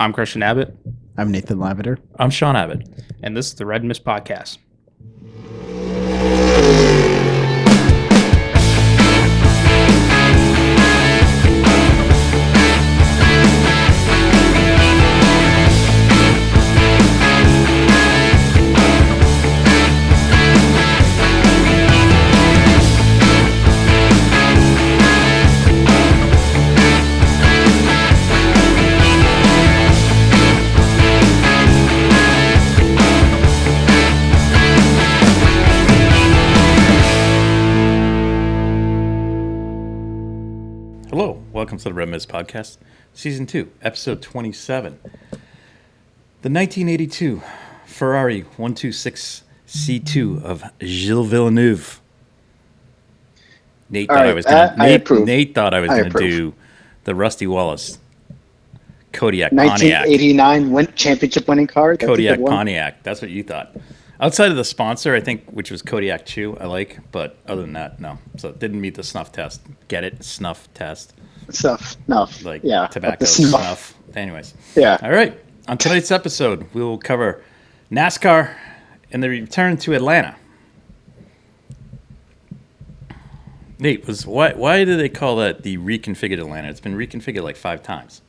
I'm Christian Abbott. I'm Nathan Lavender. I'm Sean Abbott. And this is the Red Mist Podcast. Hello, welcome to the Red Mist Podcast, Season 2, Episode 27. The 1982 Ferrari 126C2 of Gilles Villeneuve. Nate thought I was going to do the Rusty Wallace Kodiak Pontiac. 1989 championship winning car. Kodiak Pontiac, that's what you thought. Outside of the sponsor, I think, which was Kodiak Chew, I like, but other than that, no. So it didn't meet the snuff test. Get it? Snuff test. Snuff. Like yeah, tobacco snuff. Anyways. Yeah. All right. On tonight's episode, we will cover NASCAR and the return to Atlanta. Nate, why do they call that the reconfigured Atlanta? It's been reconfigured like 5 times.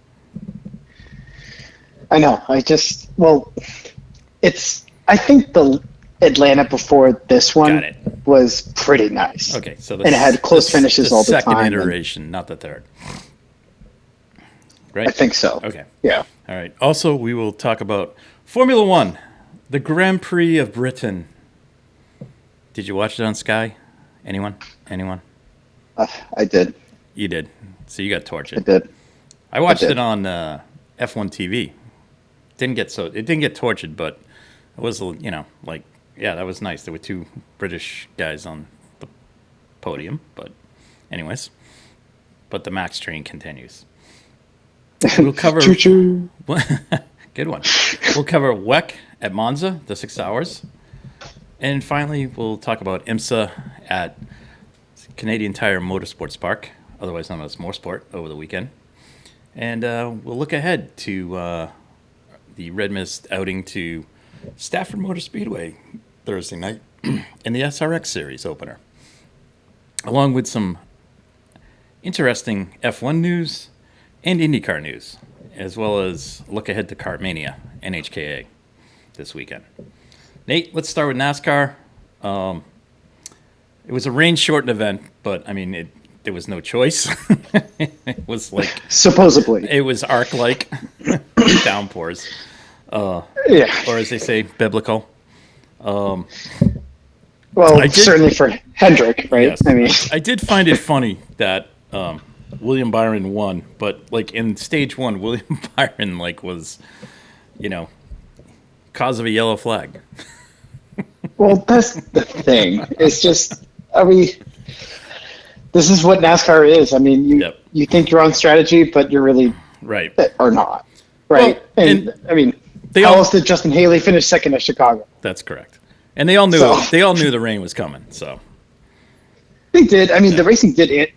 I know. I think the Atlanta before this one was pretty nice. Okay, so and it had close finishes all the time. The second iteration, not the third. Right? I think so. Okay. Yeah. All right. Also, we will talk about Formula One, the Grand Prix of Britain. Did you watch it on Sky? Anyone? I did. You did. So you got tortured. I did. I watched it on F1 TV. It didn't get tortured, but it was, that was nice. There were 2 British guys on the podium, but anyways. But the Max train continues. We'll cover... Choo-choo. Good one. We'll cover WEC at Monza, the 6 hours. And finally, we'll talk about IMSA at Canadian Tire Motorsports Park, otherwise known as Mosport, over the weekend. And we'll look ahead to the Red Mist outing to Stafford Motor Speedway Thursday night in the SRX Series opener, along with some interesting F1 news and IndyCar news, as well as look ahead to Kartmania NHKA this weekend. Nate, let's start with NASCAR. It was a rain-shortened event, but there was no choice. It was like supposedly it was arc-like downpours. Or as they say, biblical. Certainly for Hendrick, right? Yes, I did find it funny that William Byron won, but in stage 1, William Byron was, cause of a yellow flag. Well, that's the thing. It's just, this is what NASCAR is. You think you're on strategy, but you're really right or not, right? Well, how else did Justin Haley finish second at Chicago? That's correct. And they all knew They all knew the rain was coming. So they did. The racing did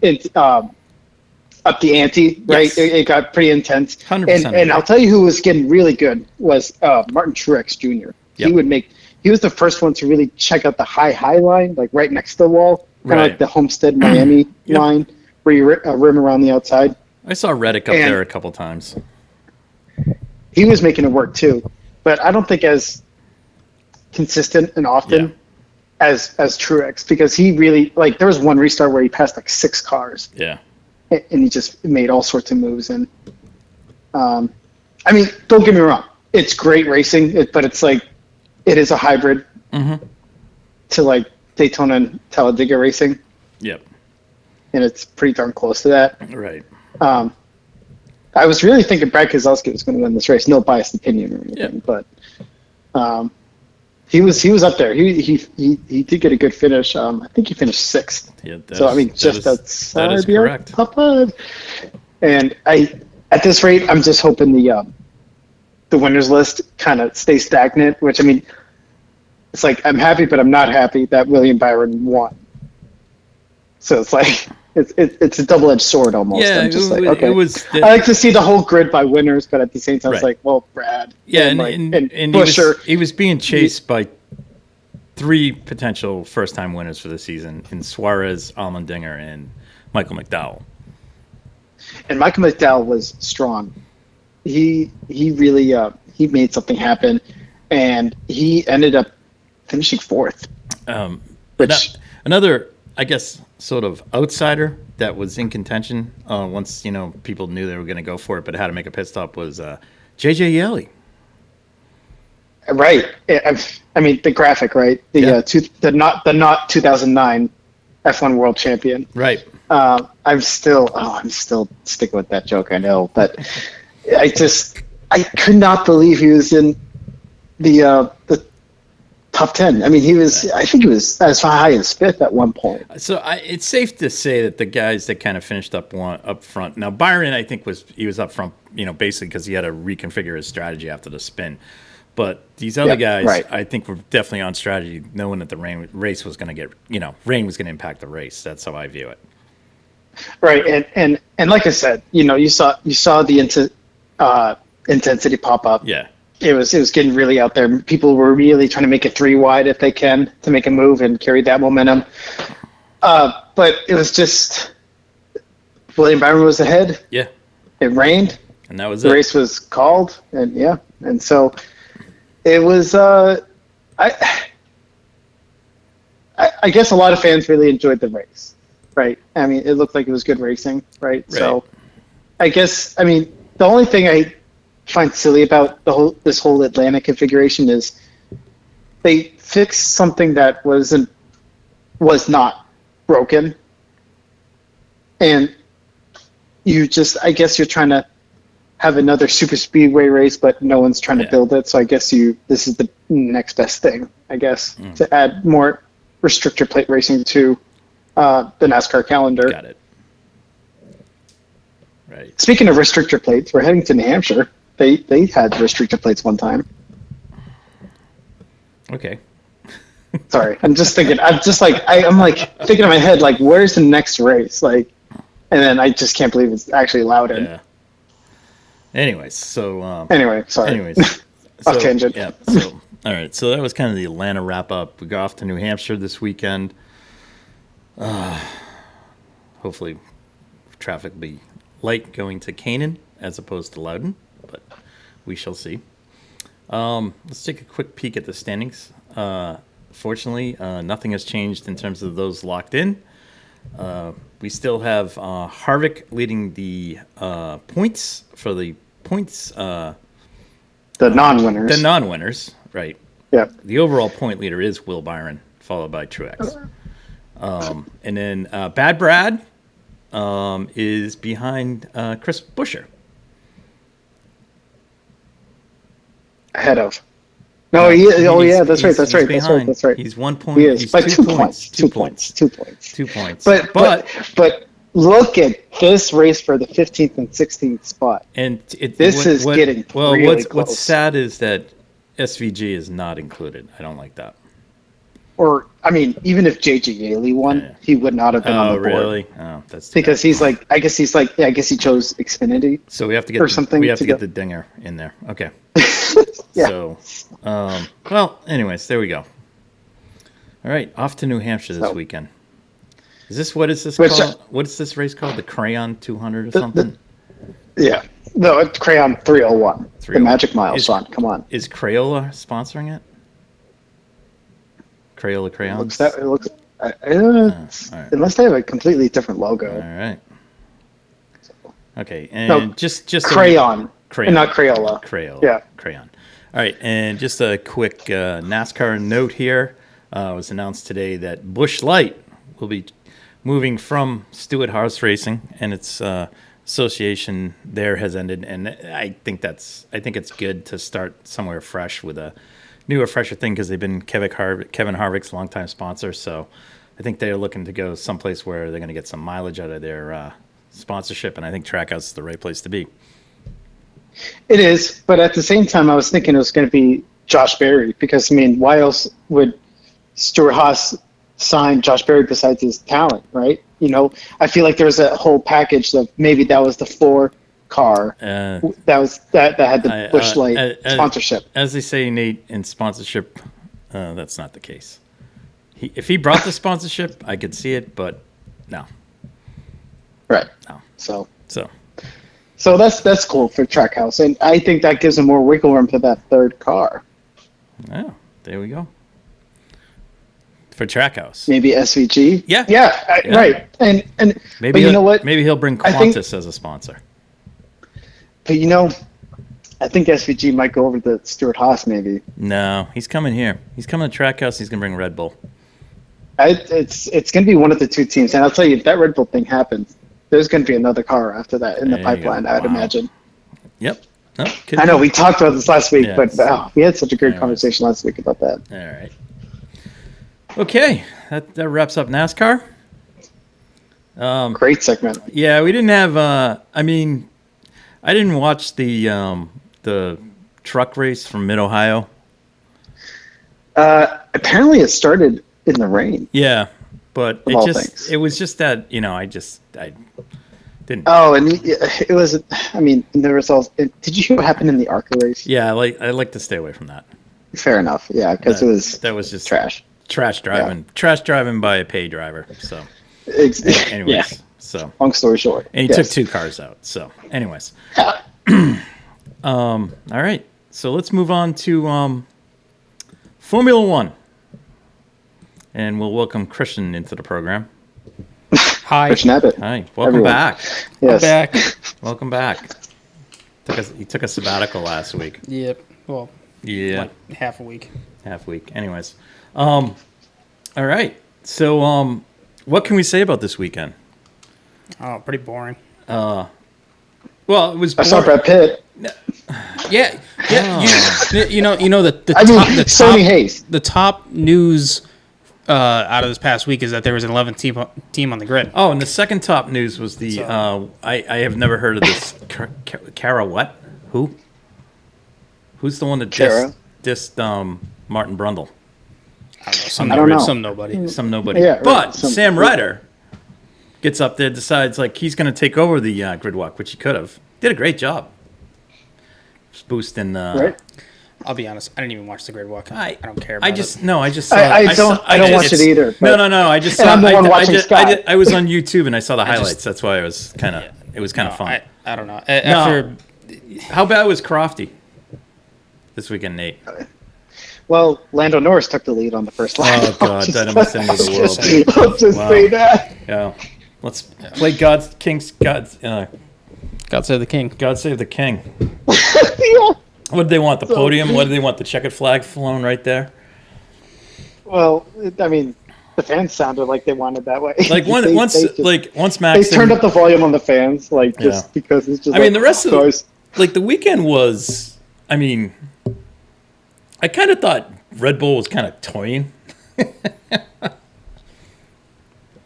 up the ante, right? Yes. It got pretty intense. 100%. And I'll tell you who was getting really good was Martin Truex Jr. Yep. He was the first one to really check out the high line, like right next to the wall, kind of like the Homestead Miami line, where you rim around the outside. I saw Reddick up there a couple times. He was making it work too, but I don't think as consistent and often as Truex, because he really there was one restart where he passed 6 cars. Yeah. And he just made all sorts of moves. And don't get me wrong, it's great racing, but it's it is a hybrid to Daytona and Talladega racing. Yep. And it's pretty darn close to that. Right. I was really thinking Brad Keselowski was going to win this race. No biased opinion or anything, but he was up there. He did get a good finish. I think he finished 6th. Yeah. That is correct. Top 5. And at this rate, I'm just hoping the winners list kind of stays stagnant. Which it's I'm happy, but I'm not happy that William Byron won. So it's it's a double-edged sword almost. Yeah, I'm just it was. I like to see the whole grid by winners, but at the same time, Right. it's like, well, Brad. Yeah, and and Busher. he was being chased by 3 potential first-time winners for the season in Suarez, Allmendinger, and Michael McDowell. And Michael McDowell was strong. He really he made something happen, and he ended up finishing 4th. Another, I guess, sort of outsider that was in contention once people knew they were going to go for it, but had to make a pit stop was JJ Yeley. Right. I mean, the graphic, right? The not 2009 F1 World Champion. Right. I'm still sticking with that joke. I know, but I could not believe he was in the top 10. I mean, I think he was as high as 5th at one point. So it's safe to say that the guys that kind of finished up front. Now Byron, I think he was up front, basically because he had to reconfigure his strategy after the spin. But these other guys, right. I think were definitely on strategy, knowing that the race was going to rain was going to impact the race. That's how I view it. Right, and like I said, you saw the intensity pop up. Yeah. It was getting really out there. People were really trying to make it 3 wide if they can to make a move and carry that momentum. But it was just William Byron was ahead. Yeah. It rained. And that was the race was called, and so it was. I guess a lot of fans really enjoyed the race, right? I mean, it looked like it was good racing, right? So, I guess the only thing I find silly about this whole Atlanta configuration is they fixed something that was not broken, and I guess you're trying to have another super speedway race, but no one's trying to build it. So I guess this is the next best thing, I guess, to add more restrictor plate racing to the NASCAR calendar. Got it. Right. Speaking of restrictor plates, we're heading to New Hampshire. They had restrictor plates one time. Okay. Sorry, I'm just thinking. I'm thinking in my head, like, where's the next race? Like, and then I just can't believe it's actually allowed in. Yeah. Anyways, so sorry. Off tangent. Yeah. So all right. So that was kind of the Atlanta wrap up. We go off to New Hampshire this weekend. Hopefully, traffic will be light going to Canaan as opposed to Loudon, but we shall see. Let's take a quick peek at the standings. Fortunately, nothing has changed in terms of those locked in. We still have Harvick leading the points for the points. The non-winners. The non-winners, right. Yeah. The overall point leader is Will Byron, followed by Truex. And then Bad Brad is behind Chris Buescher. Ahead of. No, that's right. He's 1 point. He is he's by 2 points. 2 points. 2 points. 2 points. But look at this race for the 15th and 16th spot. And this is getting really close. What's sad is that SVG is not included. I don't like that. Or even if JJ Yeley won, he would not have been on the board. Oh, really? Oh, that's because bad. I guess he chose Xfinity. So we have to get get the dinger in there. Okay. Yeah. So, well, anyways, there we go. All right, off to New Hampshire this weekend. What is this called? What is this race called? The Crayon 200 or something? Yeah. No, it's Crayon 301. The Magic Mile, Sean. Come on. Is Crayola sponsoring it? Crayola crayons? It looks. Unless they have a completely different logo. All right. Okay, and just Crayon, and not Crayola. Crayola. Yeah. Crayon. All right, and just a quick NASCAR note here. It was announced today that Busch Light will be moving from Stewart Haas Racing, and its association there has ended. And I think it's good to start somewhere fresh with a newer, fresher thing because they've been Kevin Harvick's longtime sponsor. So I think they're looking to go someplace where they're going to get some mileage out of their sponsorship, and I think Trackhouse is the right place to be. It is, but at the same time, I was thinking it was going to be Josh Berry because, why else would Stewart Haas sign Josh Berry besides his talent, right? You know, I feel like there was a whole package of maybe that was the 4 car that had the Busch Light sponsorship. As they say, Nate, in sponsorship, that's not the case. If he brought the sponsorship, I could see it, but no. Right. No. So that's cool for Trackhouse, and I think that gives him more wiggle room for that 3rd car. Oh, there we go. For Trackhouse. Maybe SVG. Yeah. Right. And maybe but you know what? Maybe he'll bring Qantas as a sponsor. But I think SVG might go over to Stuart Haas maybe. No, he's coming here. He's coming to Trackhouse. He's gonna bring Red Bull. It's going to be one of the 2 teams, and I'll tell you, if that Red Bull thing happens, there's going to be another car after that in the pipeline, I would imagine. Yep. No, I know we talked about this last week, but we had such a great conversation last week about that. All right. Okay, that wraps up NASCAR. Great segment. Yeah, we didn't have. I didn't watch the truck race from Mid Ohio. Apparently, it started in the rain. Yeah, but it was just that I didn't. Oh, and it was. I mean, the results. Did you hear what happened in the ARCA race? Yeah, I like to stay away from that. Fair enough. Yeah, because that was just trash. Trash driving. Yeah. Trash driving by a pay driver. So, anyways, yeah. So long story short, and he took 2 cars out. So, anyways, all right. So let's move on to Formula One, and we'll welcome Christian into the program. Hi, Christian Abbott. Hi, welcome back. Yes. I'm back. Welcome back. He took a sabbatical last week. Yep. Well. Yeah. Like half a week. Anyways, all right. So, what can we say about this weekend? Oh, pretty boring. Well, it was. I saw Brad Pitt. Yeah. Oh. You know the Sony Hayes. The top news out of this past week is that there was an 11th team on the grid. Oh, and the second top news was the I have never heard of this. Kara what? Who? Who's the one that dissed Martin Brundle? I don't know. Some nobody. Yeah, right. But Sam Ryder gets up there, decides like he's going to take over the grid walk, which he could have. Did a great job. Just boosting. Right. I'll be honest. I didn't even watch the grid walk. I don't care about I just saw. I don't watch it either. No. I just saw. I'm the one watching Sky. I was on YouTube and I saw the highlights. That's why it was kind of fun. I don't know. After, how bad was Crofty this weekend, Nate? Well, Lando Norris took the lead on the first lap. Oh God, that almost ended the world. I'll just say that. Yeah, let's play God Save the King. God Save the King. Yeah. What did they want? The podium? What did they want? The checkered flag flown right there? Well, I mean, the fans sounded like they wanted that way. Like once Max they turned up the volume on the fans, because it's just. I mean, the rest of the weekend was. I mean, I kind of thought Red Bull was kind of toying.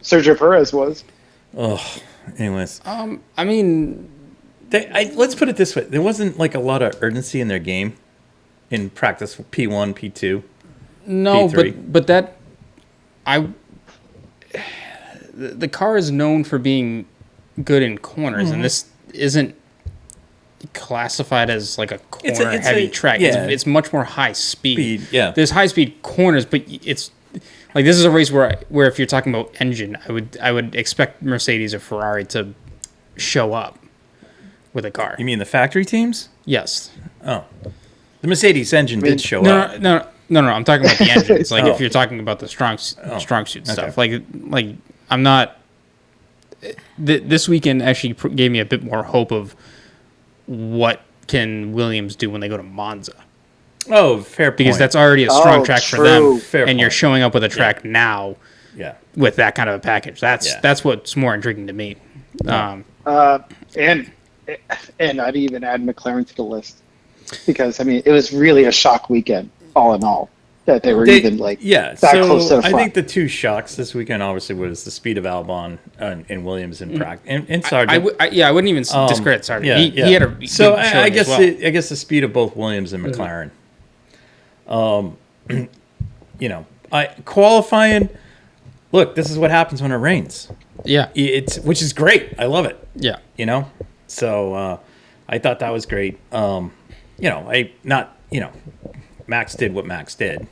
Sergio Perez was. Oh, anyways. I mean, let's put it this way: there wasn't like a lot of urgency in their game, in practice P1, P2. No, P3. but that the car is known for being good in corners, and this isn't classified as like a corner heavy track. Yeah. It's much more high speed. Yeah, there's high speed corners, but it's like this is a race where if you're talking about engine, I would expect Mercedes or Ferrari to show up with a car. You mean the factory teams? Yes. Oh, the Mercedes engine did show up. No, I'm talking about the engine. It's like if you're talking about the strong suit stuff. Like I'm not. This weekend actually gave me a bit more hope of what can Williams do when they go to Monza. Oh, fair point. Because that's already a strong track for them, fair and point. You're showing up with a track now. Yeah. With that kind of a package, that's what's more intriguing to me. And I'd even add McLaren to the list because I mean it was really a shock weekend all in all that they were even like that close to the front. I think the two shocks this weekend obviously was the speed of Albon and Williams in practice and Sargent. I wouldn't even discredit Sargent. Yeah, he had a good I guess as well. I guess the speed of both Williams and McLaren. Qualifying, look, this is what happens when it rains. Yeah. Which is great. I love it. Yeah. So I thought that was great. Max did what Max did,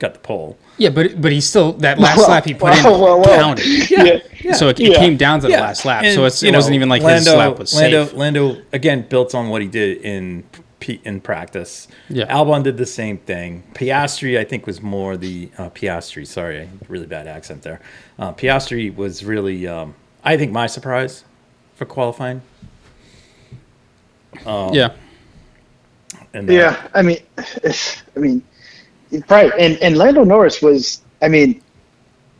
got the pole. Yeah, but he still, that last lap he put in counted. Yeah. So it came down to the last lap. And, so it wasn't even like his lap was safe. Lando again built on what he did in practice. Yeah. Albon did the same thing. Piastri, I think, was more the Piastri. Sorry, really bad accent there. Piastri was really, I think, my surprise for qualifying. Yeah. And I mean, right. And Lando Norris was,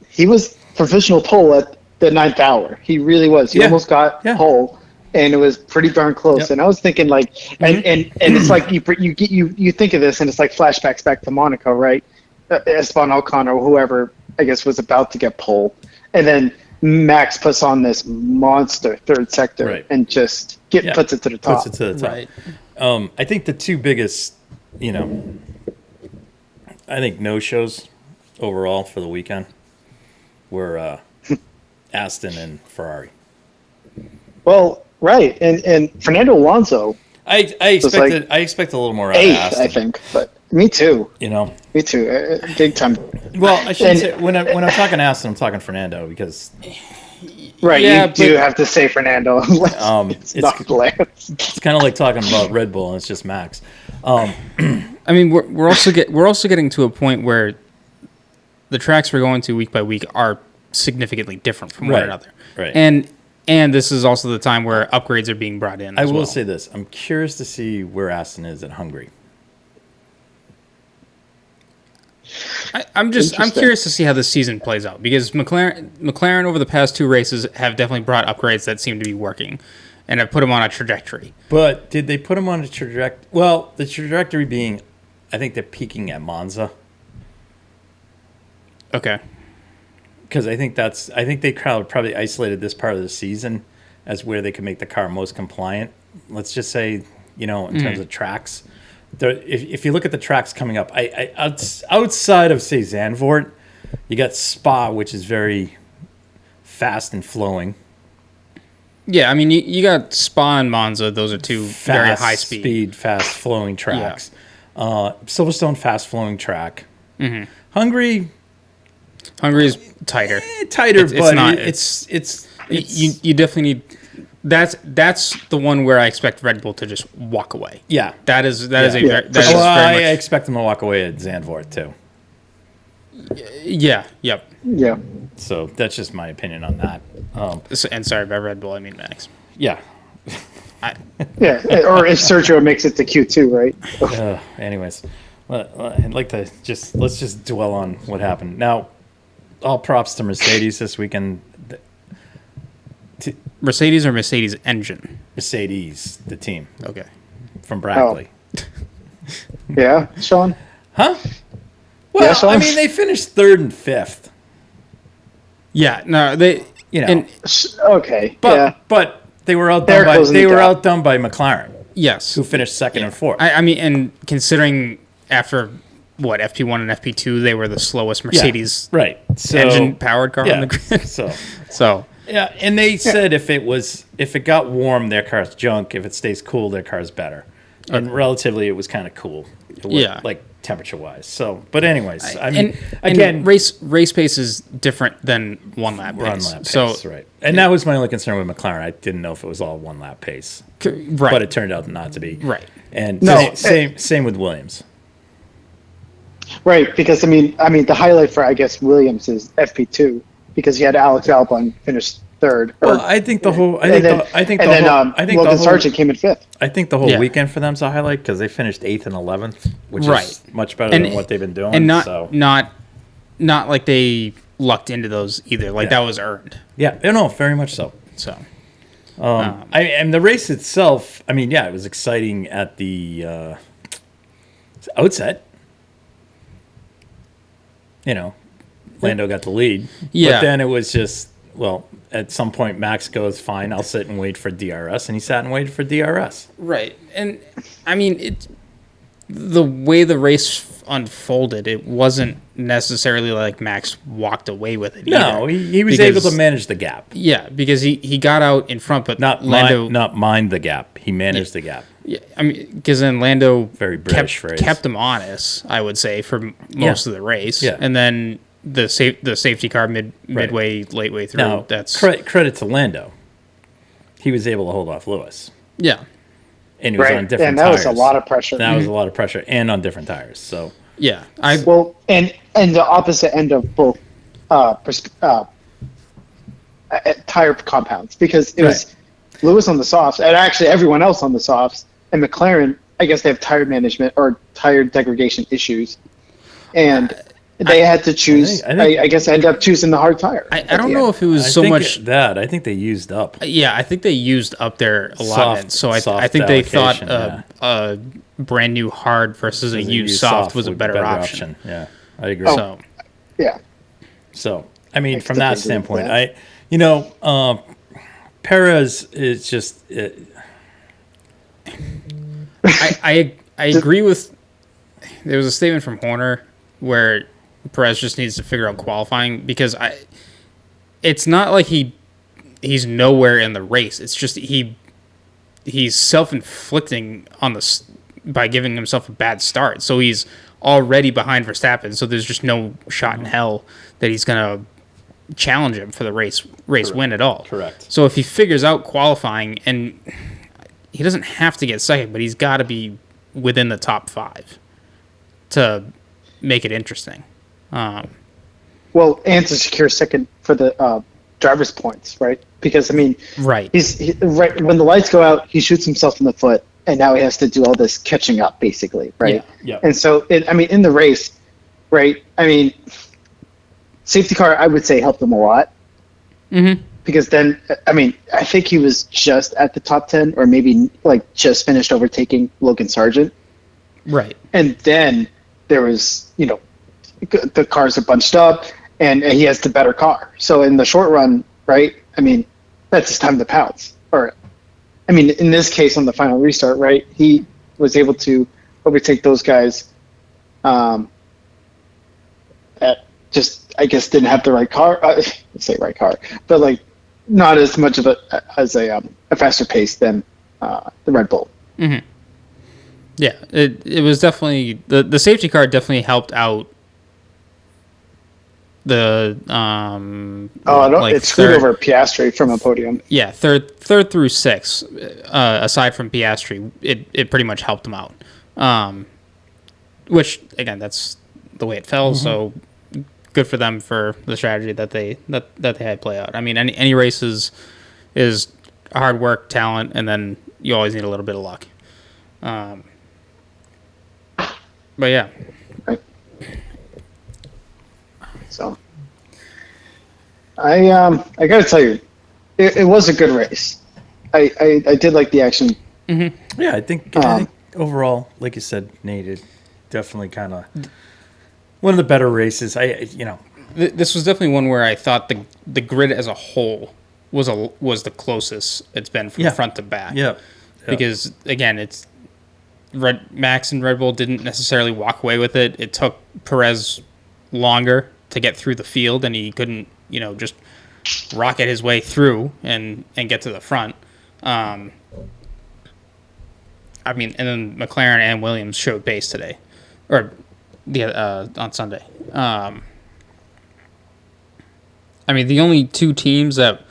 he was provisional pole at the 9th hour. He really was. He almost got pole, and it was pretty darn close. Yep. And I was thinking, like, and it's like you think of this, and it's like flashbacks back to Monaco, right? Esteban Ocon or whoever, I guess, was about to get pole, and then Max puts on this monster third sector and just puts it to the top. Puts it to the top. Right. I think the two biggest, no-shows overall for the weekend were Aston and Ferrari. Well, right, and Fernando Alonso. I expected a little more out of 8th, Aston. I think, but me too. Me too. Big time. Well, I shouldn't say when I'm talking Aston, I'm talking Fernando because. Right, you do have to say Fernando. It's not Lance. It's kind of like talking about Red Bull, and it's just Max. We're also getting to a point where the tracks we're going to week by week are significantly different from one another. Right. And this is also the time where upgrades are being brought in. I will say this: I'm curious to see where Aston is at Hungary. I'm curious to see how this season plays out because McLaren over the past 2 races have definitely brought upgrades that seem to be working and have put them on a trajectory. But did they put them on a trajectory? Well, the trajectory being, I think they're peaking at Monza. Okay. Because I think they probably isolated this part of the season as where they can make the car most compliant. Let's just say, in terms of tracks. If you look at the tracks coming up, outside of, say, Zandvoort, you got Spa, which is very fast and flowing. Yeah, you got Spa and Monza. Those are two very high speed, fast flowing tracks. Yeah. Silverstone, fast flowing track. Mm-hmm. Hungary is tighter. You definitely need. That's the one where I expect Red Bull to just walk away. Yeah, that is very much. I expect them to walk away at Zandvoort too. Yeah. Yep. Yeah. So that's just my opinion on that. And sorry, by Red Bull I mean Max. Yeah. Or if Sergio makes it to Q2, right? Anyways, I'd like to let's just dwell on what happened. Now, all props to Mercedes this weekend. Mercedes or Mercedes engine? Mercedes, the team. Okay. From Brackley. Oh. Yeah, Sean? Huh? Well, Sean? They finished 3rd and 5th. Yeah, no, they... okay, but they were outdone by McLaren. Yes. Who finished 2nd and 4th. And considering after... FP1 and FP2, they were the slowest Mercedes engine-powered car on the grid. So yeah, and they said if it got warm, their car's junk. If it stays cool, their car's better. And relatively, it was kind of cool. Like temperature-wise. So, but anyways, again, race pace is different than one lap pace. Right. And that was my only concern with McLaren. I didn't know if it was all one lap pace. Right. But it turned out not to be. Right. And same with Williams. Right, because the highlight for Williams is FP2 because he had Alex Albon finish 3rd. Well, I think the whole Logan Sargent came in 5th. I think the whole weekend for them's a highlight because they finished 8th and 11th, which is much better than what they've been doing. And not like they lucked into those either. That was earned. Yeah, no, very much so. So, and the race itself, it was exciting at the outset. Lando got the lead. Yeah. But then it was just, at some point Max goes, fine, I'll sit and wait for DRS. And he sat and waited for DRS. Right. And, the way the race unfolded, it wasn't necessarily like Max walked away with it. No, he was able to manage the gap. Yeah, because he got out in front, but not mind the gap. He managed the gap. Yeah, I mean, because then Lando very British kept him honest, I would say, for most of the race. Yeah. And then the safety car midway, late way through. Now, that's credit to Lando. He was able to hold off Lewis. Yeah. And he was on different tires. And that was a lot of pressure. That was a lot of pressure, and on different tires. So yeah, and the opposite end of both tire compounds, because it was Lewis on the softs, and actually everyone else on the softs, and McLaren. I guess they have tire management or tire degradation issues, and they had to choose. I guess I ended up choosing the hard tire. I don't know if it was so much that. I think they used up. Yeah, I think they used up their allotment. So I think they thought a brand new hard versus a used soft was a better option. Yeah, I agree. So yeah. So I mean, from that standpoint, Perez is just. I agree with. There was a statement from Horner where Perez just needs to figure out qualifying, because it's not like he's nowhere in the race. It's just he's self-inflicting by giving himself a bad start. So he's already behind Verstappen. So there's just no shot in hell that he's gonna challenge him for the race win at all. Correct. So if he figures out qualifying, and he doesn't have to get second, but he's got to be within the top 5 to make it interesting. Well, and to secure second for the driver's points, right? Because, I mean, right. Right when the lights go out, he shoots himself in the foot, and now he has to do all this catching up, basically, right? Yeah. And so, in the race, right, I mean, safety car, I would say, helped him a lot. Mm-hmm. Because then, I mean, I think he was just at the top 10, or maybe like just finished overtaking Logan Sargent. Right. And then there was, the cars are bunched up, and he has the better car. So in the short run, right, I mean, that's his time to pounce. Or, I mean, in this case, on the final restart, right, he was able to overtake those guys at just, I guess, didn't have the right car. Let's say right car. But, like, not as much of a faster pace than the Red Bull. Mm-hmm. Yeah, it was definitely the safety car definitely helped out the it screwed over Piastri from a podium. Yeah, third through 6, aside from Piastri, it pretty much helped him out. Which again, that's the way it fell. Mm-hmm. So good for them for the strategy that they had play out. I mean, any race is hard work, talent, and then you always need a little bit of luck. But yeah. Right. So I got to tell you, it was a good race. I did like the action. Mm-hmm. Yeah, I think overall, like you said, Nate, it definitely kind of one of the better races. This was definitely one where I thought the grid as a whole was the closest it's been from front to back. Yeah. Because again, it's Max and Red Bull didn't necessarily walk away with it. It took Perez longer to get through the field, and he couldn't, just rocket his way through and get to the front. I mean, and then McLaren and Williams showed pace today, or on Sunday. I mean, the only two teams that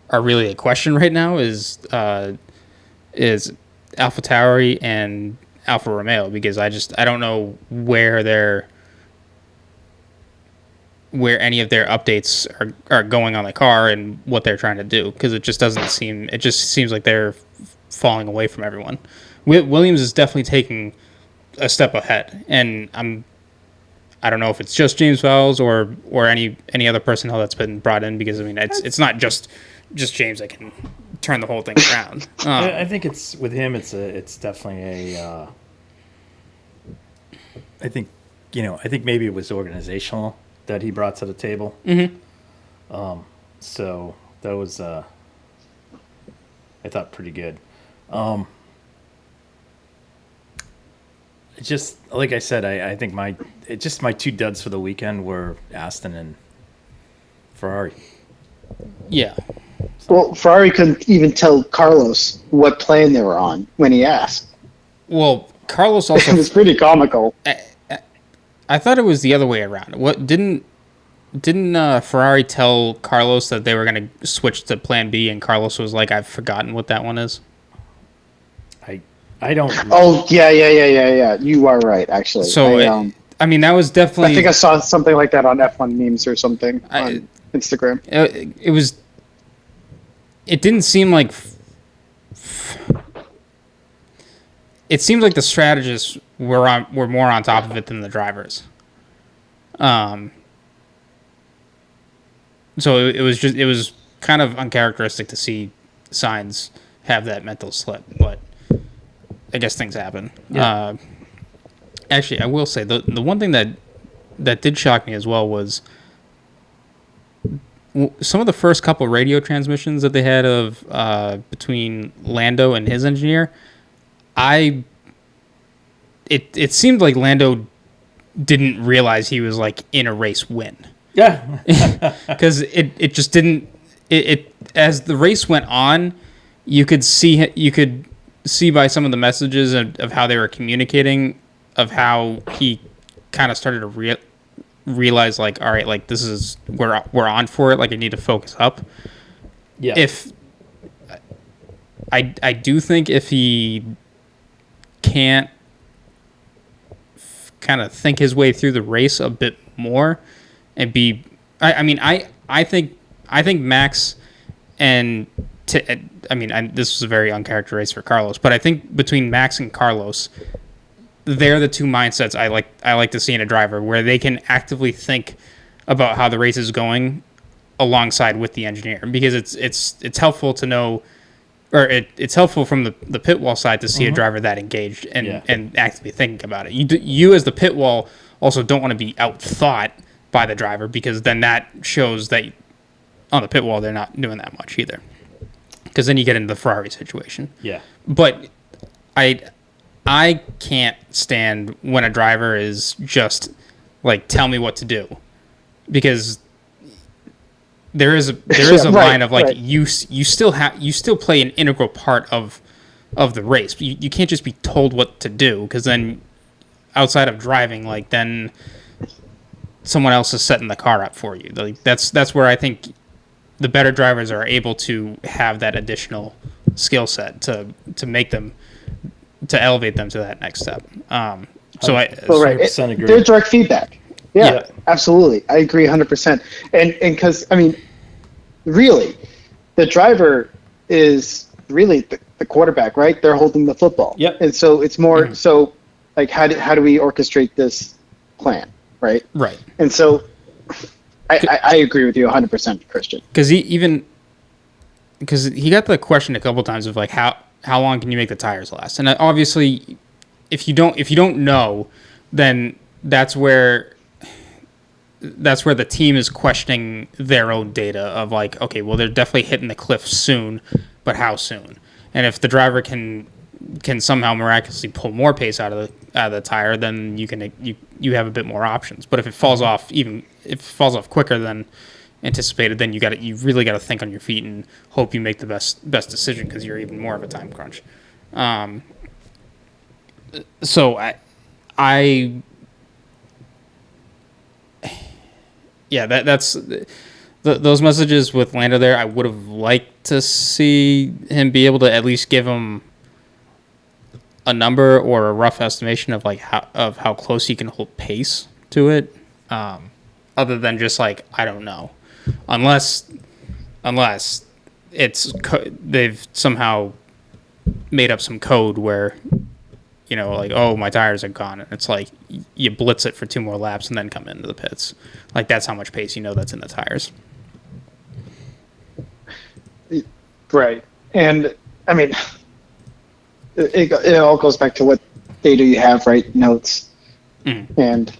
are really a question right now is AlphaTauri and Alfa Romeo, because I don't know where any of their updates are going on the car and what they're trying to do, because it just seems like they're falling away from everyone. Williams is definitely taking a step ahead, and I don't know if it's just James Vowles or any other personnel that's been brought in, because I mean it's not just James that can turn the whole thing around. I think it's with him. It's definitely a. I think maybe it was organizational that he brought to the table. Mm-hmm. So that was I thought pretty good. just like I said, I think my two duds for the weekend were Aston and Ferrari. Yeah. Well, Ferrari couldn't even tell Carlos what plane they were on when he asked. Well, Carlos also. It was pretty comical. I thought it was the other way around. What didn't Ferrari tell Carlos that they were going to switch to Plan B, and Carlos was like, "I've forgotten what that one is." I don't. Oh yeah. You are right, actually. So I mean, that was definitely. I think I saw something like that on F1 memes or something on Instagram. It was. It didn't seem like. It seemed like the strategists were more on top of it than the drivers. So it was kind of uncharacteristic to see Sainz have that mental slip, but I guess things happen. Yeah. Actually, I will say the one thing that did shock me as well was some of the first couple radio transmissions that they had of between Lando and his engineer. It seemed like Lando didn't realize he was like in a race win. Yeah. Because it just didn't. It as the race went on, you could see by some of the messages of how they were communicating, of how he kind of started to realize, like, all right, like this is we're on for it. Like I need to focus up. Yeah. If I do think if he can't kind of think his way through the race a bit more and be, I think Max and this was a very uncharacteristic race for Carlos, but I think between Max and Carlos, they're the two mindsets I like to see in a driver, where they can actively think about how the race is going alongside with the engineer, because it's helpful to know, or it's helpful from the pit wall side to see a driver that engaged and actively thinking about it. You as the pit wall also don't want to be outthought by the driver, because then that shows that on the pit wall they're not doing that much either, because then you get into the Ferrari situation. Yeah. But I can't stand when a driver is just like, tell me what to do, because there is a line of like, right. you still play an integral part of the race. You can't just be told what to do, because then outside of driving, like, then someone else is setting the car up for you. Like that's where I think the better drivers are able to have that additional skill set to make them, to elevate them to that next step. Right. There's direct feedback. Yeah, absolutely. I agree 100%. And because, I mean, really, the driver is really the quarterback, right? They're holding the football. Yep. And so it's more so like, how do we orchestrate this plan, right? Right. And so I agree with you 100%, Christian. Because he got the question a couple times of like, how long can you make the tires last? And obviously, if you don't know, then that's where the team is questioning their own data of like, okay, well, they're definitely hitting the cliff soon, but how soon? And if the driver can somehow miraculously pull more pace out of the tire, then you have a bit more options. But if it falls off quicker than anticipated, then you really got to think on your feet and hope you make the best decision, because you're even more of a time crunch. So that's those messages with Lando there. I would have liked to see him be able to at least give him a number or a rough estimation of like how close he can hold pace to it, other than just like, I don't know, unless they've somehow made up some code where, you know, like, oh, my tires are gone, and it's like you blitz it for 2 more laps and then come into the pits. Like, that's how much pace you know that's in the tires. Right. And I mean, it all goes back to what data you have, right? Notes. And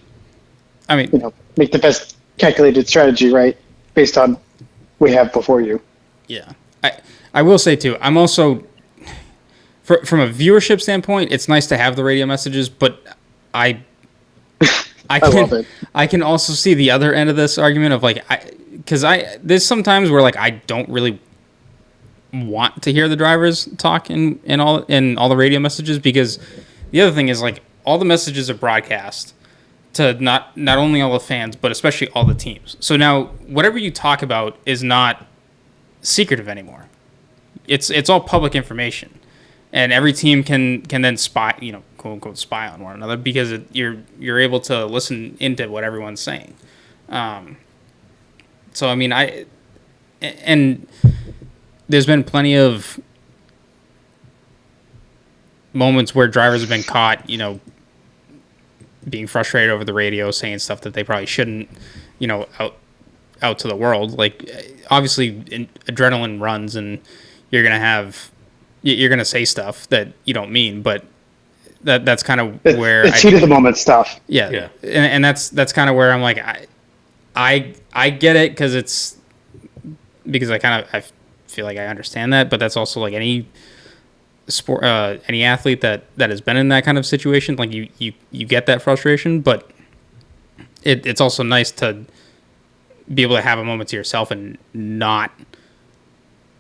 I mean, you know, make the best calculated strategy, right, based on we have before you. Yeah. I will say too, I'm also, from a viewership standpoint, it's nice to have the radio messages, but I love it. I can also see the other end of this argument of like, because there's sometimes where like I don't really want to hear the drivers talk in all the radio messages, because the other thing is like all the messages are broadcast to not only all the fans but especially all the teams. So now whatever you talk about is not secretive anymore. It's all public information, and every team can then spy, quote unquote, spy on one another, because you're able to listen into what everyone's saying. So I mean, and there's been plenty of moments where drivers have been caught, being frustrated over the radio, saying stuff that they probably shouldn't, out to the world. Like, obviously, adrenaline runs, and you're gonna say stuff that you don't mean, but that's kind of where it's heat of the moment stuff. Yeah. And that's kind of where I'm like, I get it, because I feel like I understand that, but that's also like any sport, any athlete that has been in that kind of situation. Like you get that frustration, but it's also nice to be able to have a moment to yourself and not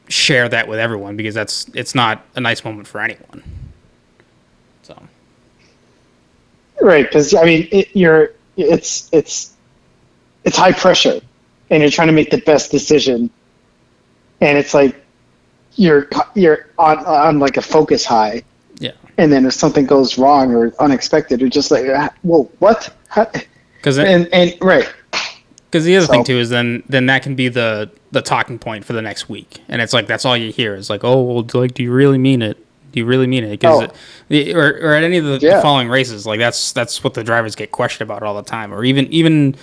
share that with everyone, because it's not a nice moment for anyone. So right, because I mean it's high pressure, and you're trying to make the best decision, and it's like you're on like a focus high. Yeah. And then if something goes wrong or unexpected, you're just like, well, what? Because right. Because the other thing too is then that can be the talking point for the next week, and it's like that's all you hear is like, oh, well, like, do you really mean it? Do you really mean it? Because or at any of the following races, like that's what the drivers get questioned about all the time, or even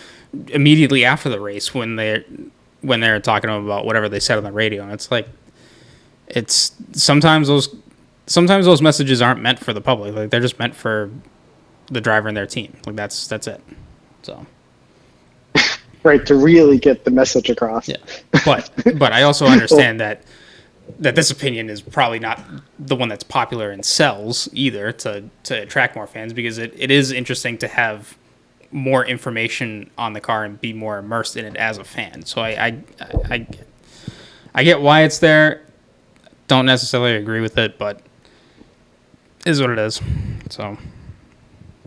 immediately after the race when they're talking to them about whatever they said on the radio, and it's like, it's sometimes those messages aren't meant for the public, like they're just meant for the driver and their team. Like that's it. So. Right, to really get the message across. Yeah, but I also understand that this opinion is probably not the one that's popular and sells either to attract more fans, because it is interesting to have more information on the car and be more immersed in it as a fan. So I get why it's there. Don't necessarily agree with it, but it is what it is. So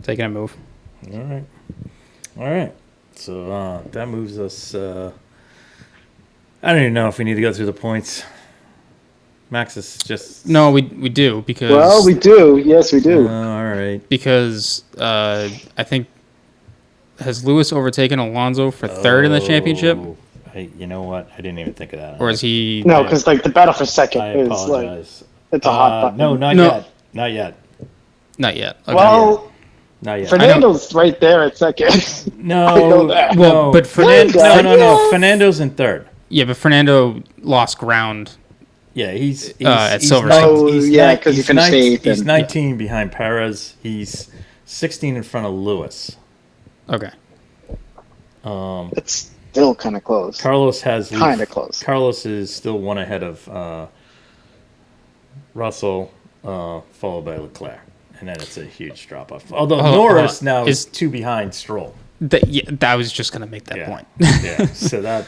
taking a move. All right. So that moves us. I don't even know if we need to go through the points. Max is just. No, we do, because. Well, we do. Yes, we do. All right. Because I think, has Lewis overtaken Alonso for third in the championship? You know what? I didn't even think of that. Or is he? No, because like the battle for second I is apologize. like it's a hot button. No, not yet. Not yet. Not yet. Okay. Well. Not yet. Fernando's right there at second. No, but Fernando. No. Fernando's in third. Yeah, but Fernando lost ground. Yeah, he's at he's Silverstone. Because he finished eighth. He's 19 behind Perez. He's 16 in front of Lewis. Okay. It's still kind of close. Carlos has kind of close. Carlos is still one ahead of Russell, followed by Leclerc. And then it's a huge drop-off. Although Norris now is 2 behind Stroll. I was just going to make that point. Yeah, so that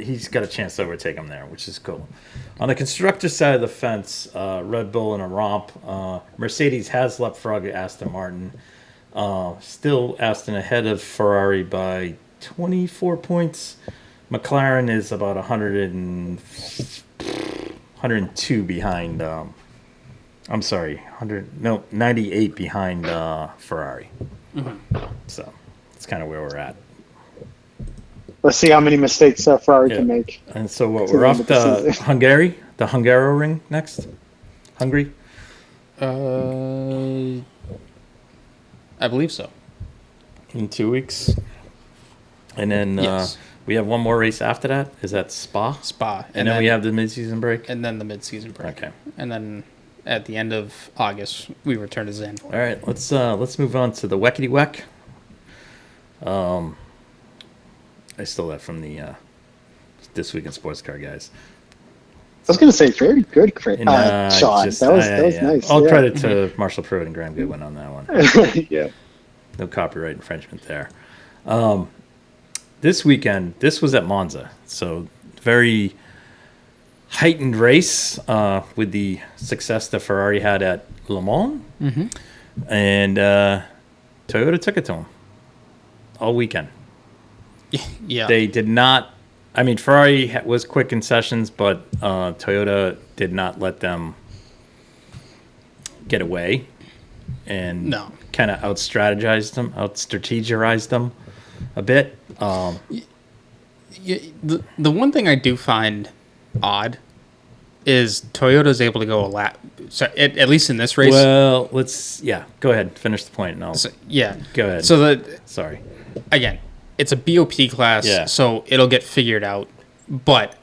he's got a chance to overtake him there, which is cool. On the constructor side of the fence, Red Bull in a romp. Mercedes has leapfrogged Aston Martin. Still Aston ahead of Ferrari by 24 points. McLaren is about 102 behind... 98 behind Ferrari. Mm-hmm. So that's kind of where we're at. Let's see how many mistakes Ferrari can make. And so we're off to Hungary, the Hungaroring next. Hungary? I believe so. In 2 weeks. And then we have one more race after that. Is that Spa? Spa. And then we have the mid-season break? And then the mid-season break. Okay. And then at the end of August, we return to Zandvoort. All right, let's move on to the WEC I stole that from the This Week in Sports Car guys. I was going to say very good, Sean. That was nice. All credit to Marshall Pruitt and Graham Goodwin on that one. Yeah. no copyright infringement there. This weekend, this was at Monza, so very heightened race with the success that Ferrari had at Le Mans, and Toyota took it to them all weekend. Yeah, They did not. I mean, Ferrari was quick in sessions, but Toyota did not let them get away, and kind of out-strategized them a bit. The one thing I do find odd is Toyota's able to go a lap. So at least in this race. Well, go ahead, finish the point. No, go ahead. So sorry. Again, it's a BOP class, so it'll get figured out. But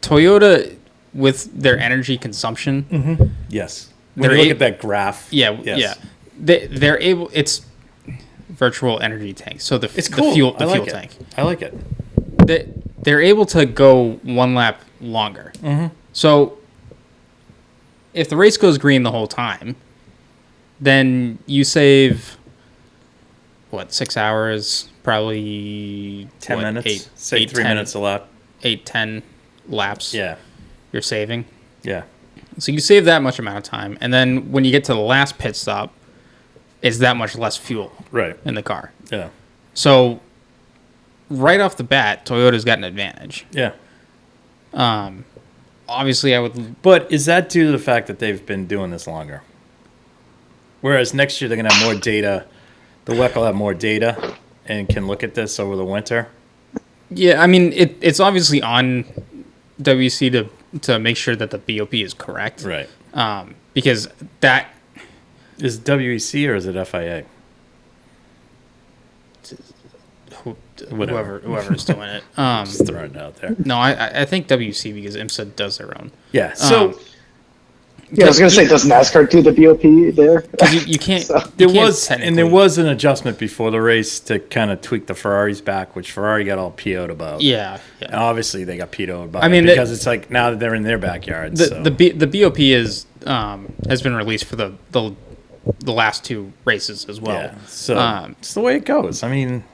Toyota, with their energy consumption, yes, when you look at that graph, they're able. It's virtual energy tank, so it's cool. the fuel tank. I like it. They're able to go one lap longer. So if the race goes green the whole time, then you save 6 hours, probably 10 minutes, 3 minutes a lap, 8-10 laps. Yeah, you're saving. Yeah, so you save that much amount of time, and then when you get to the last pit stop, it's that much less fuel in the car. Yeah. So right off the bat, Toyota's got an advantage. Yeah. Obviously, I would. But is that due to the fact that they've been doing this longer? Whereas next year they're going to have more data. The WEC will have more data and can look at this over the winter. Yeah, I mean, it's obviously on WEC to make sure that the BOP is correct. Right. Because that. Is it WEC or is it FIA? Whoever's doing it. Just throwing it out there. No, I think WEC because IMSA does their own. Yeah. So. I was going to say, does NASCAR do the BOP there? You can't. So. There was an adjustment before the race to kind of tweak the Ferraris back, which Ferrari got all PO'd about. Yeah. And obviously, they got PO'd about it because it's like now that they're in their backyard. The BOP is has been released for the last 2 races as well. Yeah. So it's the way it goes. I mean,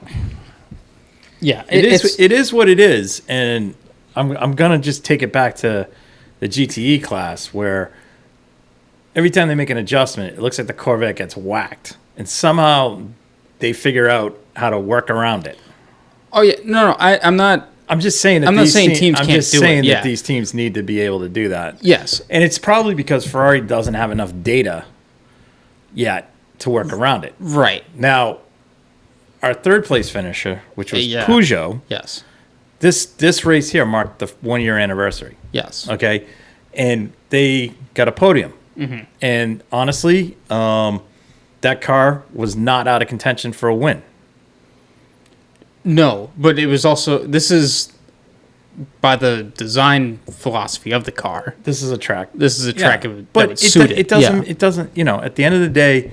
it is what it is, and I'm gonna just take it back to the GTE class where every time they make an adjustment, it looks like the Corvette gets whacked, and somehow they figure out how to work around it. Oh yeah, no, I'm not. I'm just saying that I'm not saying teams can't do it. I'm just saying that these teams need to be able to do that. Yes, and it's probably because Ferrari doesn't have enough data yet to work around it. Right now, our third place finisher, which was Peugeot. Yes. This race here marked the 1-year anniversary. Yes. Okay, and they got a podium. Mm-hmm. And honestly, that car was not out of contention for a win. No, but it was also. This is by the design philosophy of the car. This is a track. But it doesn't. It doesn't. At the end of the day,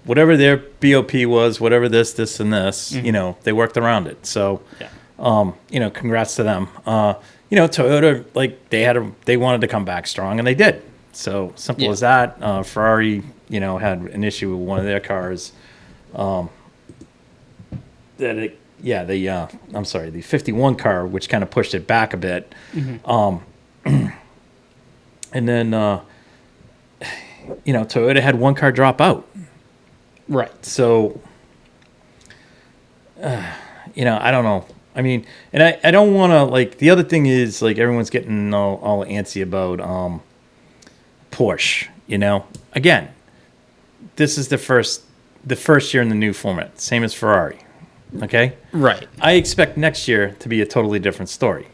whatever their BOP was, whatever this, and this, they worked around it. So, congrats to them. Toyota, they wanted to come back strong, and they did. So simple as that. Ferrari, had an issue with one of their cars. The 51 car, which kind of pushed it back a bit. Mm-hmm. And then, Toyota had one car drop out. Right. So, I don't know. I mean, and I don't want to, the other thing is, everyone's getting all antsy about Porsche, Again, this is the first year in the new format, same as Ferrari. Okay? Right. I expect next year to be a totally different story.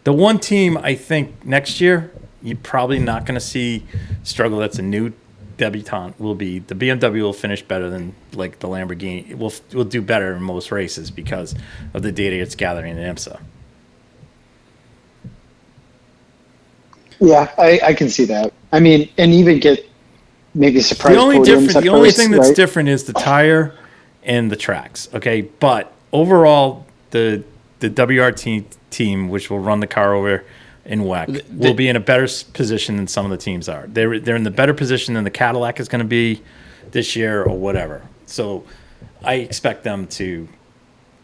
The one team I think next year you're probably not going to see struggle that's a new debutante will be the BMW will finish better than the Lamborghini. It will do better in most races because of the data it's gathering in IMSA. Yeah, I can see that. I mean, and even get maybe surprise. The only thing that's different is the tire and the tracks. Okay, but overall, the WRT team, which will run the car over in WEC will be in a better position than some of the teams are. They're in the better position than the Cadillac is going to be this year or whatever. So I expect them to.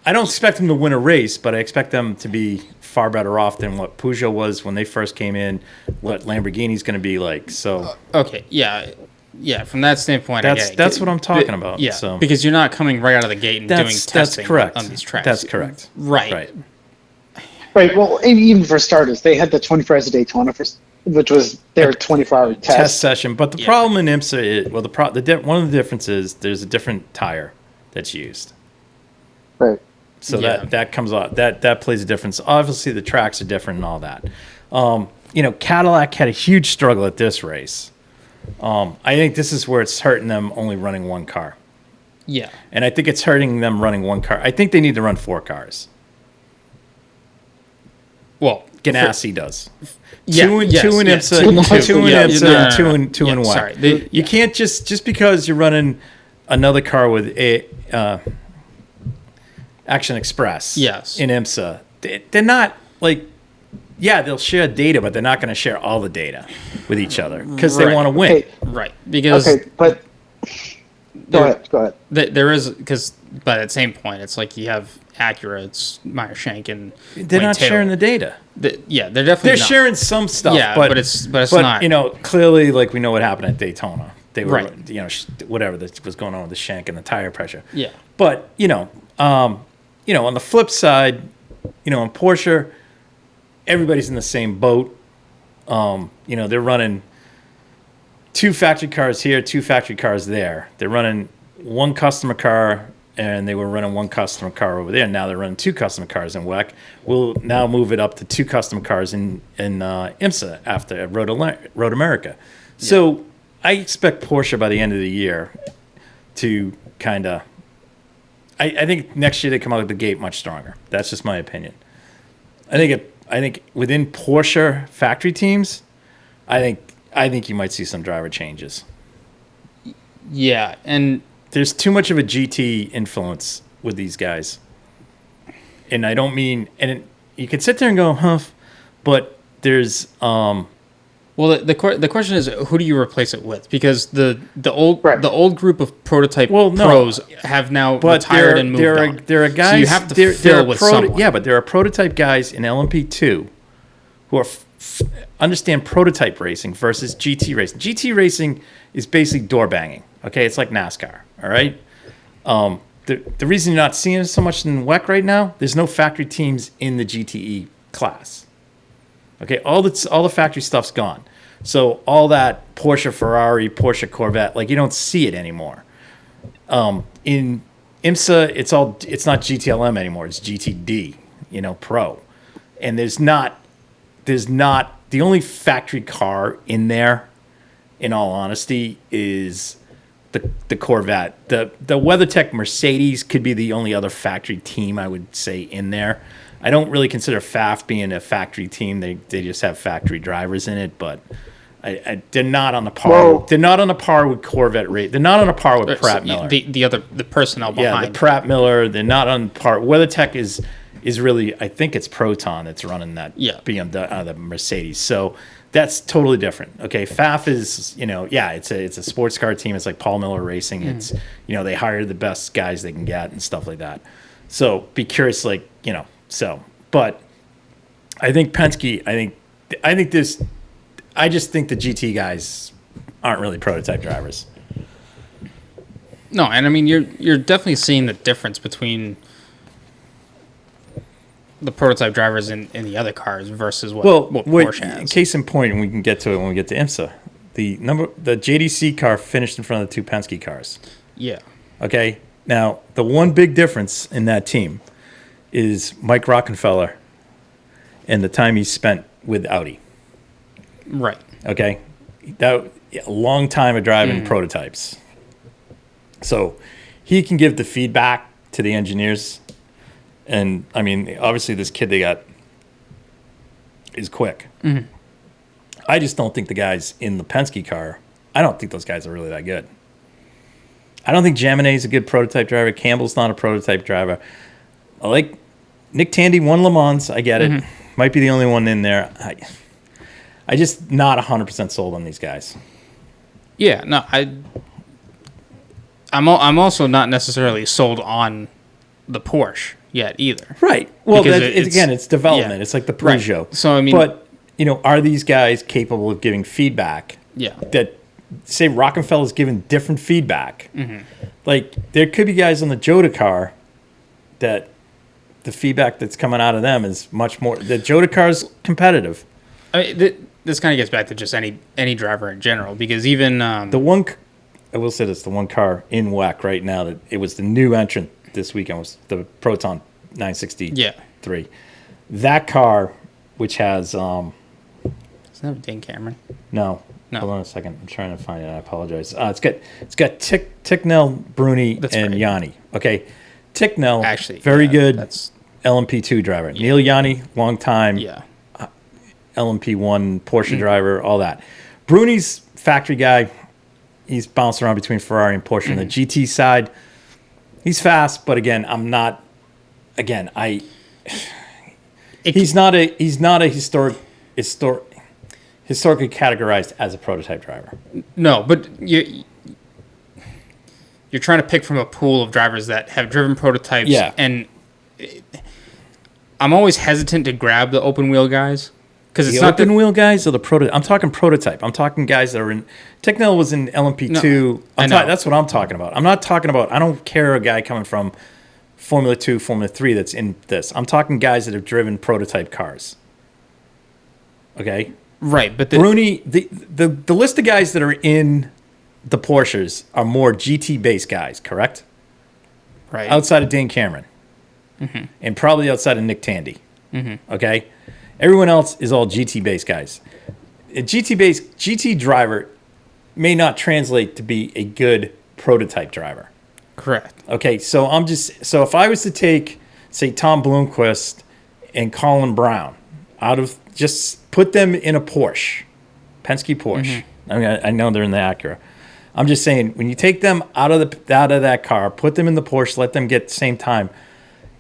I don't expect them to win a race, but I expect them to be far better off than what Peugeot was when they first came in, what Lamborghini's going to be like. So okay, yeah. From that standpoint, that's what I'm talking about. Yeah, so. Because you're not coming right out of the gate and doing testing on these tracks. That's correct. Right. Well, even for starters, they had the 24 hours of Daytona, which was their 24-hour test session. But the problem in IMSA is, well, one of the differences, there's a different tire that's used. Right. So that comes out. That plays a difference. Obviously, the tracks are different and all that. Cadillac had a huge struggle at this race. I think this is where it's hurting them only running one car. Yeah. And I think it's hurting them running one car. I think they need to run 4 cars. Well, Ganassi does. Yeah, two in IMSA, two in WEC. Sorry, you can't just because you're running another car with a Action Express. Yes. In IMSA, they're not like. Yeah, they'll share data, but they're not going to share all the data with each other because they want to win. Right. Because but go ahead. There is, because by that same point, it's like you have Acura, it's Meyer Shank, and they're not sharing the data. They're definitely they're sharing some stuff. Yeah, but it's not. Clearly, like we know what happened at Daytona. They were, right. Whatever that was going on with the shank and the tire pressure. Yeah. But on the flip side, in Porsche, everybody's in the same boat. They're running 2 factory cars here, 2 factory cars there. They're running 1 customer car, and they were running 1 customer car over there. Now they're running 2 customer cars in WEC. We'll now move it up to 2 customer cars in IMSA after Road America. So I expect Porsche by the end of the year to kind of. I think next year they come out of the gate much stronger. That's just my opinion. I think within Porsche factory teams, I think you might see some driver changes. Yeah, and there's too much of a GT influence with these guys. And I don't mean, you can sit there and go, huh, but there's well, the question is, who do you replace it with? Because the old group of prototype pros have now retired and moved on. There are guys. So you have to fill with someone. Yeah, but there are prototype guys in LMP2 who are understand prototype racing versus GT racing. GT racing is basically door banging. Okay, it's like NASCAR. All right. The reason you're not seeing it so much in WEC right now, there's no factory teams in the GTE class. Okay, all the factory stuff's gone. So all that Porsche, Ferrari, Porsche, Corvette, like you don't see it anymore. In IMSA, it's not GTLM anymore. It's GTD, Pro, and there's not the only factory car in there. In all honesty, is the Corvette. The WeatherTech Mercedes could be the only other factory team I would say in there. I don't really consider FAF being a factory team. They just have factory drivers in it, but they're not on the par. Whoa. They're not on the par with Corvette rate. They're not on a par with Pratt Miller. The personnel behind. Yeah, the Pratt Miller. They're not on par. WeatherTech is really, I think it's Proton that's running that BMW, the Mercedes. So that's totally different. Okay, FAF is it's a sports car team. It's like Paul Miller Racing. It's they hire the best guys they can get and stuff like that. So be curious, but I think Penske. I just think the GT guys aren't really prototype drivers. No, and I mean you're definitely seeing the difference between the prototype drivers in the other cars versus what Porsche has. Case in point, and we can get to it when we get to IMSA. The JDC car finished in front of the 2 Penske cars. Yeah. Okay. Now the one big difference in that team is Mike Rockefeller and the time he spent with Audi. Right. Okay. A long time of driving prototypes. So he can give the feedback to the engineers. And, I mean, obviously this kid they got is quick. Mm-hmm. I just don't think the guys in the Penske car, I don't think those guys are really that good. I don't think Jaminet's a good prototype driver. Campbell's not a prototype driver. I like Nick Tandy won Le Mans. I get it. Might be the only one in there. I just not 100% sold on these guys. Yeah, no, I'm also not necessarily sold on the Porsche yet either. Right. Well, it's development. Yeah. It's like the Peugeot. Right. So I mean, but are these guys capable of giving feedback? Yeah. That say Rockenfeller's giving different feedback. Mm-hmm. Like there could be guys on the Jodacar that the feedback that's coming out of them is much more. The Jodacar's competitive. I mean, this kind of gets back to just any driver in general, because even the one, I will say this, the one car in WEC right now that it was the new entrant this weekend was the Proton 963. Yeah. That car, which has Isn't that Dane Cameron? No. Hold on a second. I'm trying to find it. I apologize. It's got Ticknell, Bruni, and great. Yanni. Okay. Ticknell, actually very good. That's LMP2 driver. Yeah. Neil Yanni, long time. Yeah. LMP1 Porsche driver, all that. Bruni's factory guy. He's bounced around between Ferrari and Porsche. On the GT side, he's fast, but again, I'm not. Again, he's not a historically categorized as a prototype driver. No, but you're trying to pick from a pool of drivers that have driven prototypes. Yeah. And I'm always hesitant to grab the open wheel guys. Because it's the not open wheel guys or the prototype. I'm talking prototype. I'm talking guys that are in. Ticknell was in LMP2. No, I know. That's what I'm talking about. I'm not talking about. I don't care a guy coming from Formula 2, Formula 3 that's in this. I'm talking guys that have driven prototype cars. Okay. Right, but Bruni, the list of guys that are in the Porsches are more GT based guys, correct? Right. Outside of Dane Cameron, and probably outside of Nick Tandy. Okay. Everyone else is all GT-based guys. A GT driver may not translate to be a good prototype driver. Correct. Okay, so if I was to take, say, Tom Blomqvist and Colin Brown just put them in a Porsche, Penske Porsche. I mean, I know they're in the Acura. I'm just saying, when you take them out of that car, put them in the Porsche, let them get the same time,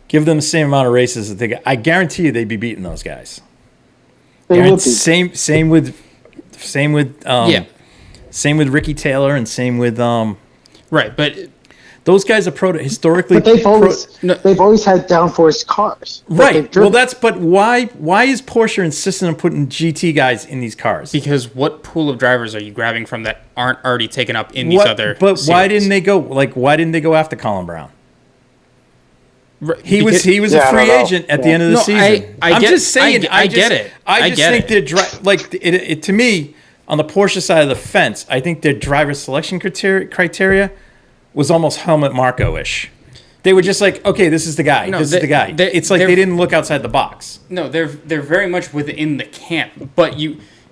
give them the same amount of races that they get, I guarantee you they'd be beating those guys. Same with Ricky Taylor and same with right, but those guys are historically. But they've always had downforce cars. Right. Well, but why is Porsche insisting on putting GT guys in these cars? Because what pool of drivers are you grabbing from that aren't already taken up in these other? But series? why didn't they go after Colin Brown? He was a free agent at the end of the season. I'm just saying. I get it. I just think they're to me on the Porsche side of the fence. I think their driver selection criteria was almost Helmut Marko-ish. They were just like, okay, this is the guy. This is the guy. It's like they didn't look outside the box. No, they're very much within the camp. But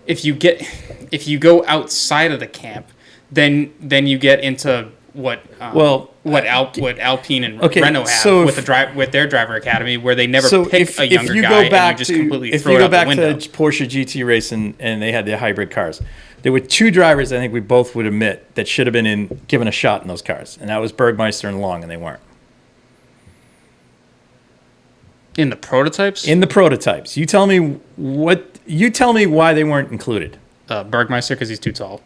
if you go outside of the camp, then you get into what Alpine and Renault have with their driver academy, where they never pick a younger guy and you just completely throw it out the window. If you go back to Porsche GT race and they had their hybrid cars, there were two drivers I think we both would admit that should have been given a shot in those cars, and that was Bergmeister and Long, and they weren't. In the prototypes? In the prototypes. You tell me why they weren't included. Bergmeister, because he's too tall.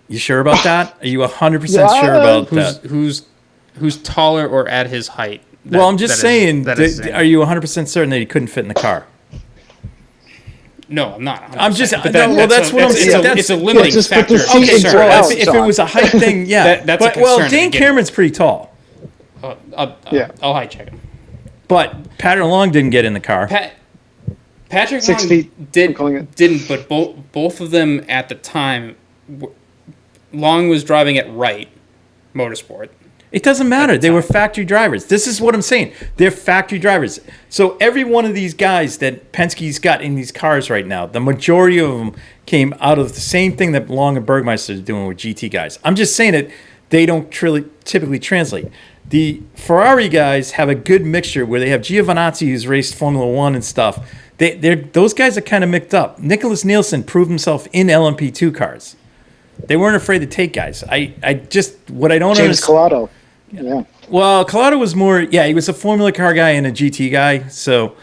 You sure about that? Are you 100% sure about that? Who's taller or at his height? Well, I'm just saying, are you 100% certain that he couldn't fit in the car? No, I'm not. I'm just. That's what I'm saying. It's a limiting factor. If it was a height thing, yeah. That's a concern. Dane Cameron's pretty tall. I'll height check him. But Patrick Long didn't get in the car. Patrick 6 Long feet. didn't, but both of them at the time. Long was driving at Wright Motorsport. It doesn't matter. They were factory drivers. This is what I'm saying. They're factory drivers. So every one of these guys that Penske's got in these cars right now, the majority of them came out of the same thing that Long and Bergmeister are doing with GT guys. I'm just saying that they don't typically translate. The Ferrari guys have a good mixture where they have Giovinazzi, who's raced Formula 1 and stuff. Those guys are kind of mixed up. Nicholas Nielsen proved himself in LMP2 cars. They weren't afraid to take guys. I don't understand. James Collado. Yeah. Well, Collado was more. Yeah, he was a Formula car guy and a GT guy. So,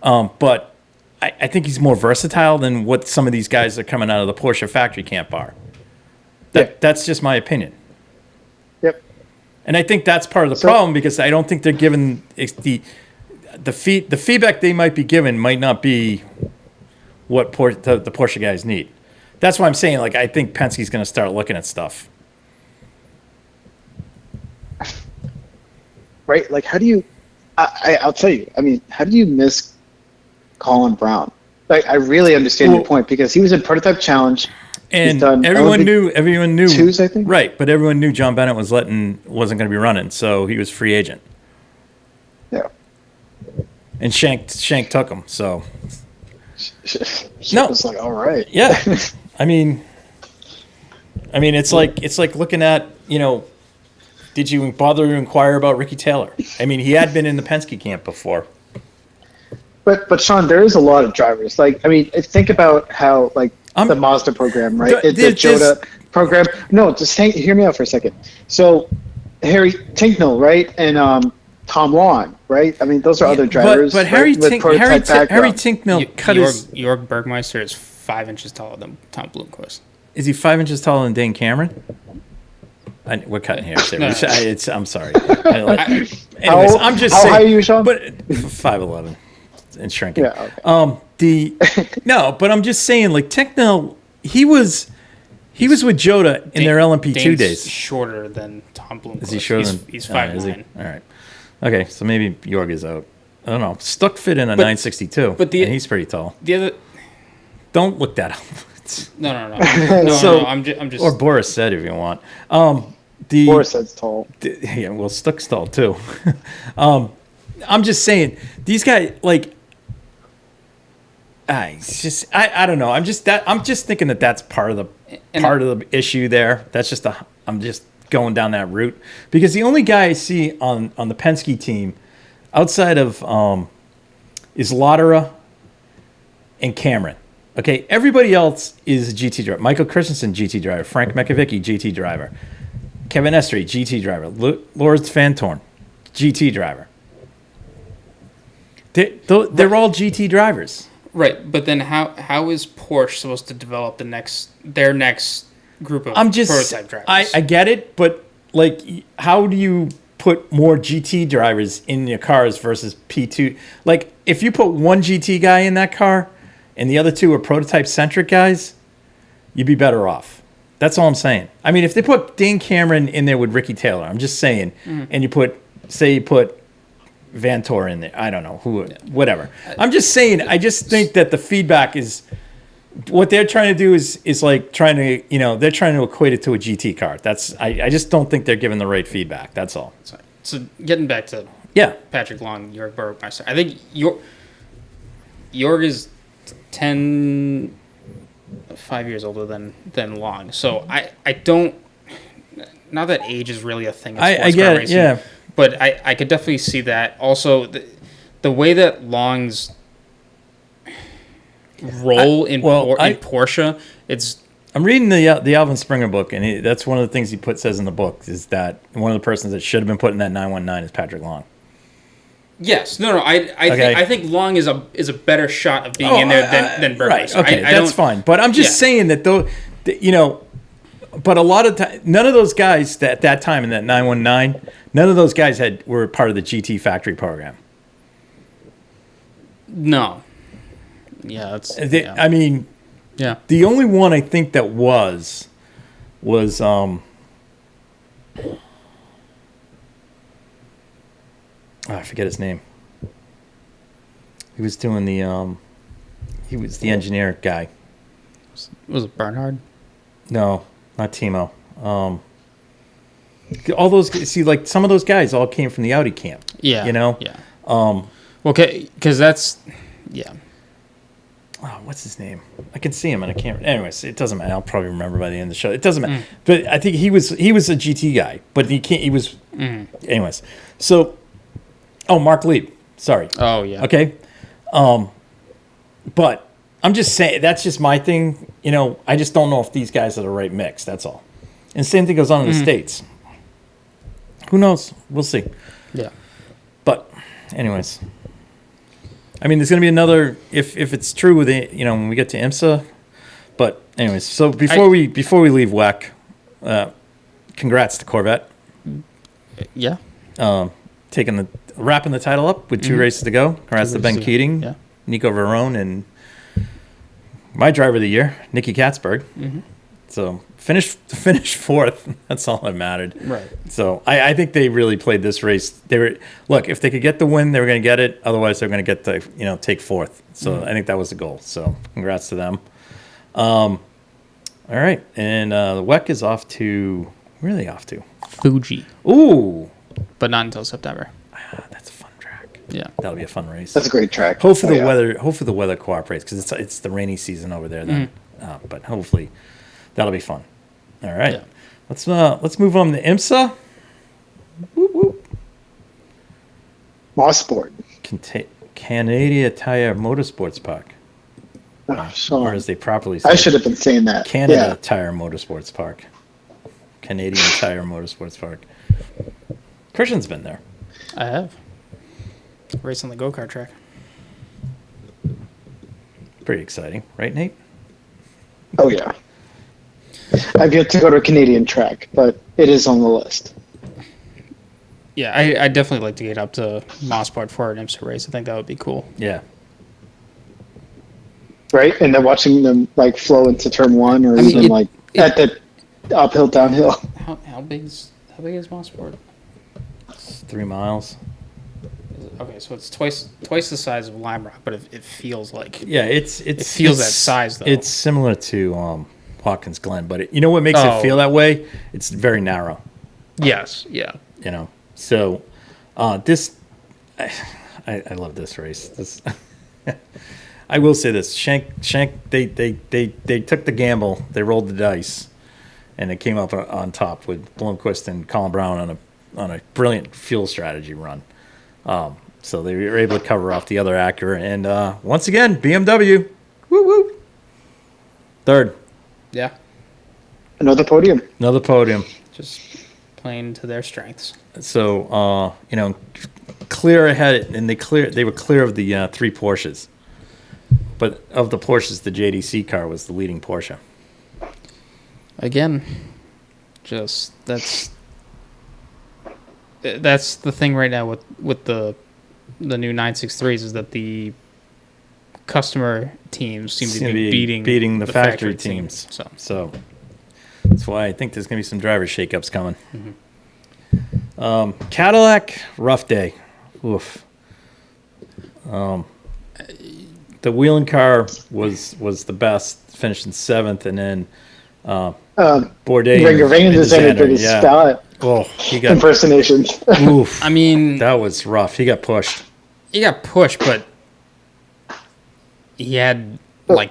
but I think he's more versatile than what some of these guys that are coming out of the Porsche factory camp are. That's just my opinion. Yep. And I think that's part of the problem, because I don't think they're given the feedback they might be given might not be what the Porsche guys need. That's why I'm saying, like, I think Penske's going to start looking at stuff. Right? Like, how do you? I'll tell you. I mean, how do you miss Colin Brown? Like, I really understand your point, because he was in Prototype Challenge. And everyone knew twos, I think. Right, but everyone knew John Bennett wasn't going to be running, so he was free agent. Yeah. And Shank took him, so. No, was like, all right. Yeah, I mean, it's like looking at, did you bother to inquire about Ricky Taylor? I mean, he had been in the Penske camp before. But Sean, there is a lot of drivers. Like, I mean, think about how, like, the Mazda program, right? The Jota program. No, just hear me out for a second. So, Harry Tinknell, right, and Tom Lawn, right? I mean, those are other drivers. But Harry Tinknell cut his. Jorg Bergmeister is 5 inches taller than Tom Blomqvist. Is he 5 inches taller than Dane Cameron? We're cutting here. No. I'm sorry. Anyways, I'm just saying. How high are you, Sean? But 5'11" and shrinking. Yeah. Okay. No, but I'm just saying, like, Tinknell, he was with Jota in their LMP2 days. Shorter than Tom Blomqvist. Is he shorter than? He's 5'9". All right. Okay, so maybe Jorg is out. I don't know. Stuck fit in a 962, and he's pretty tall. Don't look that up. No. I'm just. Or Boris said, if you want. Boris said's tall. Yeah, well, Stuck's tall too. I'm just saying, these guys, like, I don't know. I'm just thinking that's part of the issue there. That's just I'm just going down that route, because the only guy I see on the Penske team outside of is Lauderer and Cameron. Okay, everybody else is a GT driver. Michael Christensen, GT driver. Frank McAvicky, GT driver. Kevin Estre, GT driver. Lorenz Fantorn, GT driver. They're all GT drivers. Right, but then how is Porsche supposed to develop their next group of prototype drivers? I get it, but, like, how do you put more GT drivers in your cars versus P2? Like, if you put one GT guy in that car and the other two are prototype-centric guys, you'd be better off. That's all I'm saying. I mean, if they put Dane Cameron in there with Ricky Taylor, I'm just saying, and you put Vantor in there, I don't know, whatever. I'm just saying, I just think that the feedback is, what they're trying to do is like trying to, they're trying to equate it to a GT car. I just don't think they're giving the right feedback. That's all. So getting back to Patrick Long, Jorg Bergmeister, I think Jorg is 5 years older than Long. So I don't, not that age is really a thing in sports car racing, yeah. But I could definitely see that. Also, the way that Long's role in Porsche, I'm reading the Alvin Springer book, and that's one of the things says in the book is that one of the persons that should have been put in that 919 is Patrick Long. Yes, no. I think Long is a better shot of being in there than Bergmeister. Right. Okay, that's fine. But I'm just saying that but a lot of time, none of those guys at that time in that 919, none of those guys were part of the GT factory program. No. Yeah, I mean, yeah. The only one I think that was I forget his name. He was doing he was the engineer guy. Was it Bernhard? No, not Timo. All those, see, like, some of those guys all came from the Audi camp. Yeah. Yeah. Because that's, yeah. Oh, what's his name? I can see him and I can't. Anyways, it doesn't matter. I'll probably remember by the end of the show. It doesn't matter. But I think he was a GT guy, but he can't. He was. Anyways, so. Oh, Mark Lieb. Sorry. Oh yeah. Okay. But I'm just saying, that's just my thing. I just don't know if these guys are the right mix. That's all. And same thing goes on in the States. Who knows? We'll see. Yeah. But, anyways. I mean, there's going to be another if it's true with when we get to IMSA. But anyways, so before we leave WEC, congrats to Corvette. Yeah. Wrapping the title up with 2 races to go. Congrats to Ben Keating, Nico Verone, and my driver of the year, Nicky Katzberg. So finish 4th. That's all that mattered. Right. So I think they really played this race. If they could get the win, they were going to get it. Otherwise, they're going to get the take 4th. So I think that was the goal. So congrats to them. All right, and the WEC is off to Fuji. Ooh, but not until September. That's a fun track. Yeah, that'll be a fun race. That's a great track. Hopefully the weather cooperates because it's the rainy season over there then. But hopefully that'll be fun. All right, let's move on to IMSA. Whoop, whoop. Mosport. Canadian Tire Motorsports Park. Or as they properly say. I should have been saying that. Canada Tire Motorsports Park. Canadian Tire Motorsports Park. Christian's been there. I have. Race on the go-kart track. Pretty exciting, right, Nate? Oh, yeah. I've yet to go to a Canadian track, but it is on the list. Yeah, I'd definitely like to get up to Mosport for an IMSA race. I think that would be cool. Yeah. Right? And then watching them flow into turn 1 or at the uphill, downhill. How big is Mosport? It's 3 miles. Okay, so it's twice the size of Lime Rock, but it feels like it feels that size though. It's similar to Watkins Glen, but you know what makes it feel that way? It's very narrow. Yes, yeah. So this I love this race. This I will say this: Shank they took the gamble, they rolled the dice, and it came up on top with Blomqvist and Colin Brown on a brilliant fuel strategy run. So they were able to cover off the other Acura, and once again BMW, woo woo, 3rd. Yeah, another podium. Just playing to their strengths. So clear ahead, and they were clear of the 3 Porsches. But of the Porsches, the JDC car was the leading Porsche. Again, just that's the thing right now with the new 963s is that the customer teams seem to be beating the factory teams. So that's why I think there's going to be some driver shakeups coming. Cadillac, rough day. Oof. The wheeling car was the best, finishing 7th, and then Bourdais did his style. Oh, he got impersonations. Oof. I mean, that was rough. He got pushed. But he had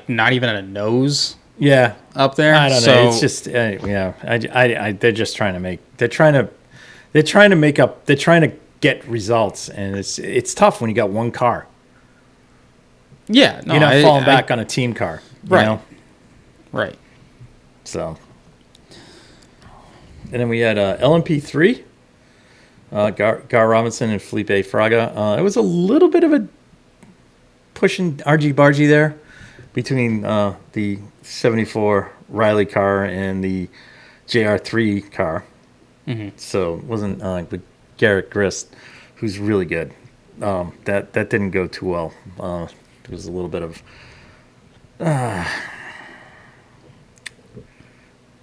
not even a nose. Yeah, up there. I don't know. It's just they're just trying to make. They're trying to make up. They're trying to get results, and it's tough when you got one car. Yeah, no, you're not falling back on a team car, right? Right. So, and then we had LMP3, Gar Robinson and Felipe Fraga. It was a little bit of a pushing argy-bargy there between the 74 Riley car and the JR3 car. So it wasn't with Garrett Grist, who's really good. That didn't go too well. There was a little bit of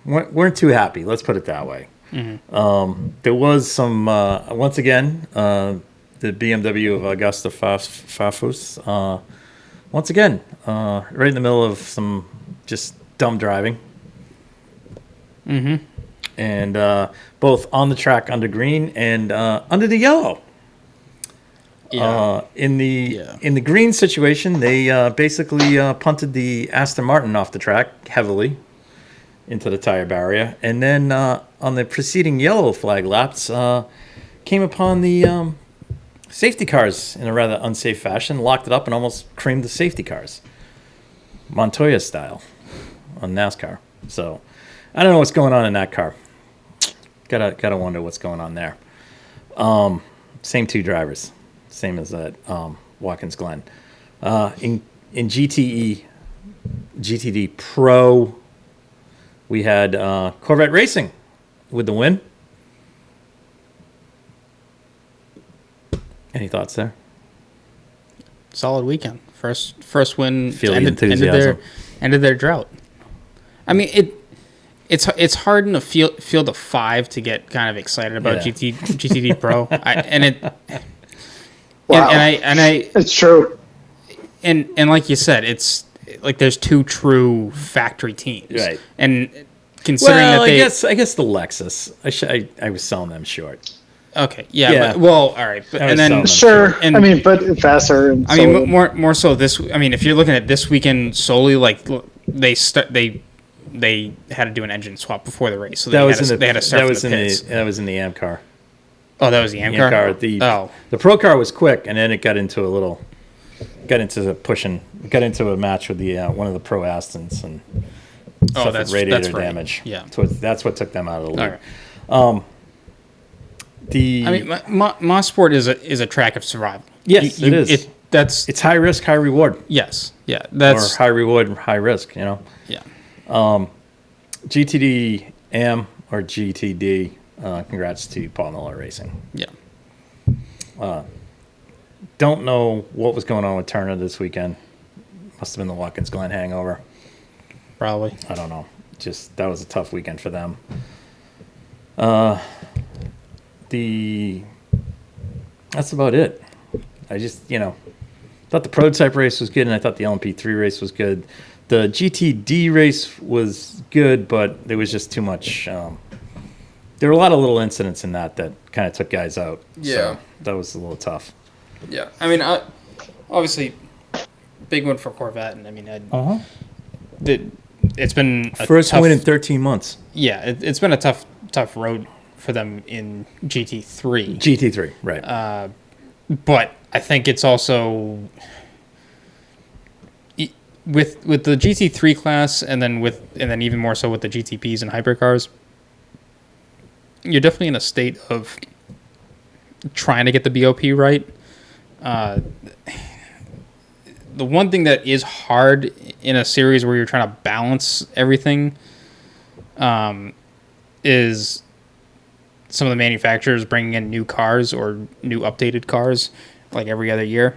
weren't too happy. Let's put it that way. There was some once again the BMW of Augusta Fafus. Once again, right in the middle of some just dumb driving. And both on the track under green and under the yellow. In the green situation, they basically punted the Aston Martin off the track heavily into the tire barrier, and then on the preceding yellow flag laps, came upon the safety cars in a rather unsafe fashion, locked it up, and almost creamed the safety cars, Montoya style, on NASCAR. So I don't know what's going on in that car. Gotta wonder what's going on there. Same 2 drivers. Same as at Watkins Glen. In GTD Pro, we had Corvette Racing with the win. Any thoughts there? Solid weekend. First win. Feel the enthusiasm. Ended their drought. I mean, it's hard in a field of 5 to get kind of excited about GTD Pro. It's true. And like you said, it's like there's 2 true factory teams, right? And considering that I guess the Lexus, I was selling them short. Okay, yeah. But, well, all right, but, and then sure. And, I mean, but faster. And I mean, more so this. I mean, if you're looking at this weekend solely, like they had to do an engine swap before the race, so they had to start from the pits. That was in the AM car. Oh, that was the AM car. The pro car was quick, and then it got into a match with the one of the pro Astons and suffered radiator damage. Yeah, so that's what took them out of the league. Right. I mean, Mosport is a track of survival. Yes, it is. It's high risk, high reward. Yes, yeah, that's or high reward, high risk. You know. Yeah. GTD AM or GTD. Congrats to Paul Miller Racing. Yeah. Don't know what was going on with Turner this weekend. Must have been the Watkins Glen hangover. Probably. I don't know. Just that was a tough weekend for them. That's about it. I just, thought the prototype race was good, and I thought the LMP3 race was good. The GTD race was good, but there was just too much. There were a lot of little incidents in that kind of took guys out. Yeah. So that was a little tough. Yeah. I mean, obviously, big one for Corvette, and I mean, it's been a first tough win in 13 months. Yeah, it's been a tough road for them in GT3. GT3, right. But I think it's also with the GT3 class, and then even more so with the GTPs and hypercars, you're definitely in a state of trying to get the BOP right. The one thing that is hard in a series where you're trying to balance everything is some of the manufacturers bringing in new cars or new updated cars like every other year.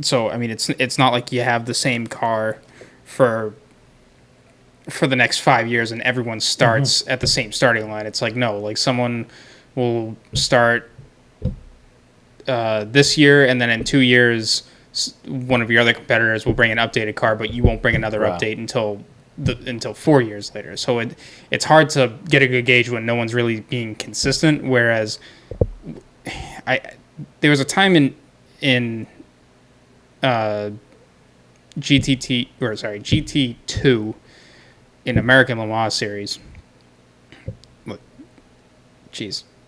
So I mean, it's not like you have the same car for the next 5 years and everyone starts at the same starting line. It's like, no, like someone will start this year, and then in 2 years one of your other competitors will bring an updated car, but you won't bring another update until 4 years later. So it's hard to get a good gauge when no one's really being consistent. Whereas there was a time in GT2 in American Le Mans series,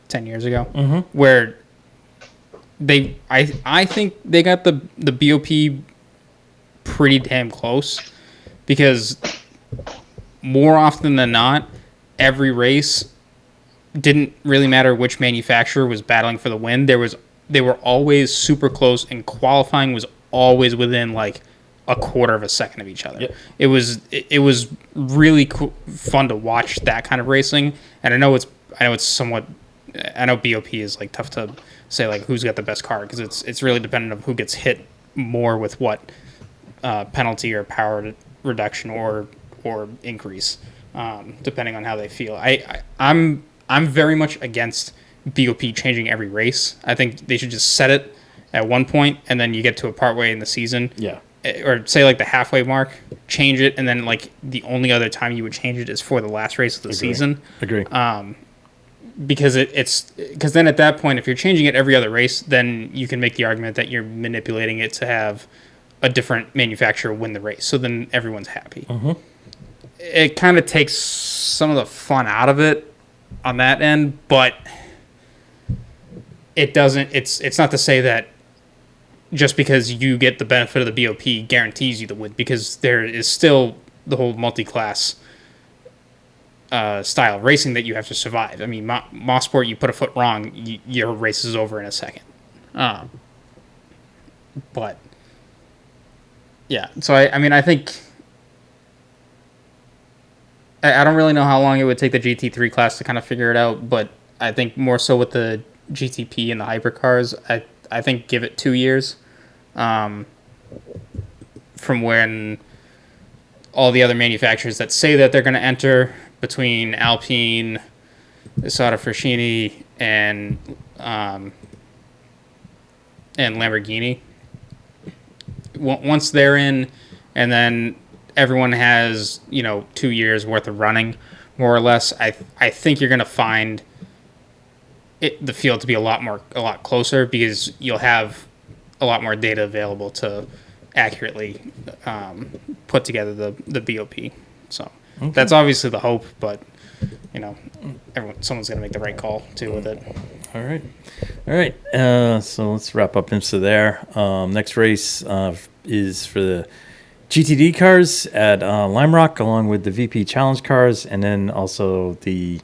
10 years ago, where I think they got the BOP pretty damn close, because more often than not, every race didn't really matter which manufacturer was battling for the win. They were always super close, and qualifying was always within like a quarter of a second of each other. Yep. It was really fun to watch that kind of racing. And I know BOP is like tough to say like who's got the best car, because it's really dependent on who gets hit more with what penalty or power reduction or increase, depending on how they feel. I'm very much against BOP changing every race. I think they should just set it at one point, and then you get to a part way in the season. Yeah. Or say like the halfway mark, change it, and then like the only other time you would change it is for the last race of the season. Agree. Because because then at that point, if you're changing it every other race, then you can make the argument that you're manipulating it to have a different manufacturer win the race. So then everyone's happy. It kind of takes some of the fun out of it on that end, but it doesn't. It's not to say that just because you get the benefit of the BOP guarantees you the win, because there is still the whole multi-class style of racing that you have to survive. I mean, Mosport, you put a foot wrong, your race is over in a second. But yeah, so I mean, I think I don't really know how long it would take the GT3 class to kind of figure it out, but I think more so with the GTP and the hypercars, I think give it 2 years from when all the other manufacturers that say that they're going to enter, between Alpine, Sada Frashini, and Lamborghini. Once they're in, and then everyone has 2 years worth of running, more or less, I think you're going to find the field to be a lot closer, because you'll have a lot more data available to accurately put together the BOP. So that's obviously the hope, but someone's going to make the right call too with it. All right. So let's wrap up IMSA there. Next race is for the GTD cars at Lime Rock, along with the VP Challenge cars, and then also the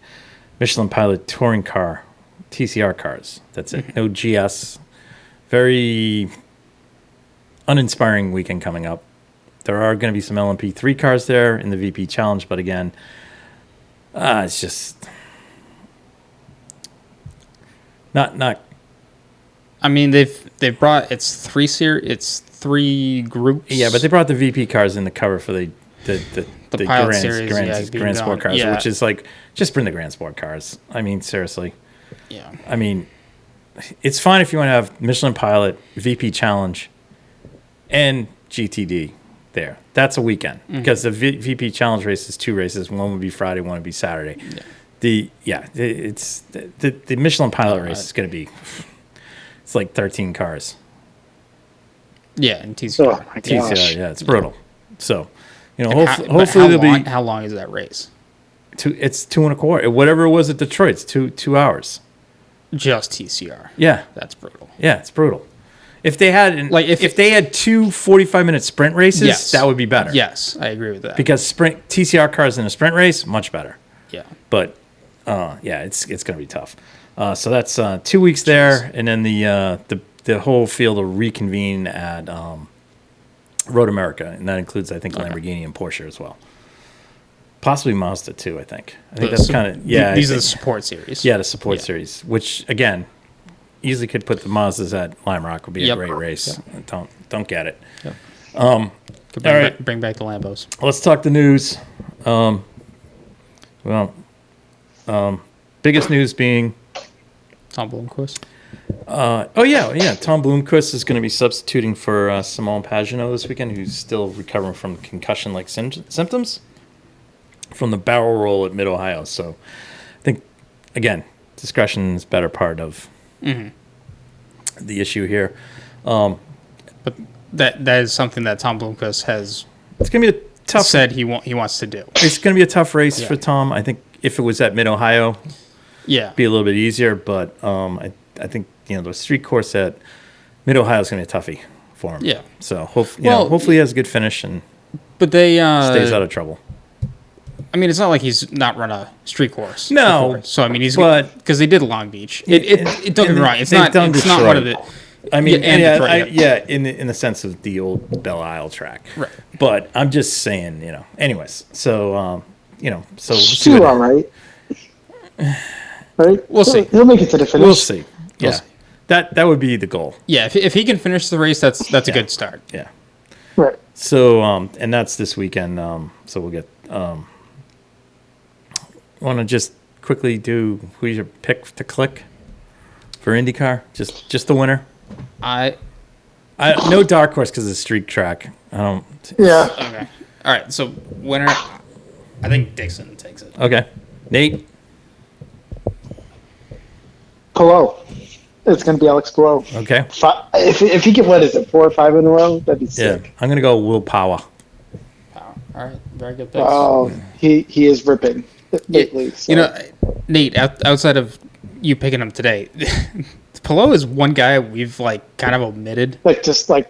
Michelin Pilot Touring Car, TCR cars. That's it. No GS. Very uninspiring weekend coming up. There are going to be some LMP3 cars there in the VP Challenge, but again, it's just not. I mean, they've brought it's 3 groups. Yeah, but they brought the VP cars in the cover for the Pilot Series, Grand Sport cars, yeah. which is like, just bring the Grand Sport cars. I mean, seriously. Yeah. I mean, it's fine if you want to have Michelin Pilot, VP Challenge, and GTD there. That's a weekend, because the VP Challenge race is 2 races. One would be Friday, one would be Saturday. Yeah. The Michelin Pilot race is going to be, it's like 13 cars. Yeah, and TCR. Oh my gosh. TCR, yeah, it's brutal. So, hopefully there'll be. How long is that race? It's 2.25. Whatever it was at Detroit, it's 2 hours. Just TCR. Yeah, That's brutal. yeah, it's brutal. If they had if they had 2 45-minute sprint races, Yes. that would be better. Yes, I agree with that. Because TCR cars in a sprint race, much better. Yeah. But it's going to be tough. So that's 2 weeks there, and then the whole field will reconvene at Road America, and that includes, I think, Lamborghini and Porsche as well. Possibly Mazda too. I think that's kind of These are the support series. Yeah, the support series, which again, easily could put the Mazdas at Lime Rock. Would be a great race. Yep. Don't get it. Yep. Bring back the Lambos. Let's talk the news. Biggest news being Tom Blomqvist. Tom Blomqvist is going to be substituting for Simone Pagenaud this weekend, who's still recovering from concussion-like symptoms from the barrel roll at Mid-Ohio. So I think, again, discretion is better part of the issue here. But that is something that Tom Blomqvist has It's going to be a tough. said he wants to do. It's going to be a tough race for Tom. I think if it was at Mid-Ohio, Yeah. be a little bit easier. But I think the street course at Mid-Ohio is going to be a toughie for him. Yeah. So hopefully he has a good finish and But they stays out of trouble. I mean, it's not like he's not run a street course. No. Before. So I mean, But- they did Long Beach. It don't get me wrong. It's not one of the. I mean, Detroit. in the sense of the old Belle Isle track. Right. But I'm just saying, anyways. So, so we'll see Still all right. Right? We'll see. He'll make it to the finish. We'll see. Yeah. We'll see. That would be the goal. Yeah, if he can finish the race, that's a good start. Yeah. Right. So, and that's this weekend. So we'll get. Want to just quickly do who's your pick to click for IndyCar? Just the winner. I No dark horse because it's a street track. I don't. Yeah. Okay. All right. So winner, I think Dixon takes it. Okay. Nate. Palou. It's going to be Alex Palou. Okay. If he can, what is it, 4 or 5 in a row? That'd be sick. Yeah. I'm gonna go Will Power. All right. Very good picks. Oh, he is ripping lately. So. Nate, outside of you picking him today, Palou is one guy we've kind of omitted.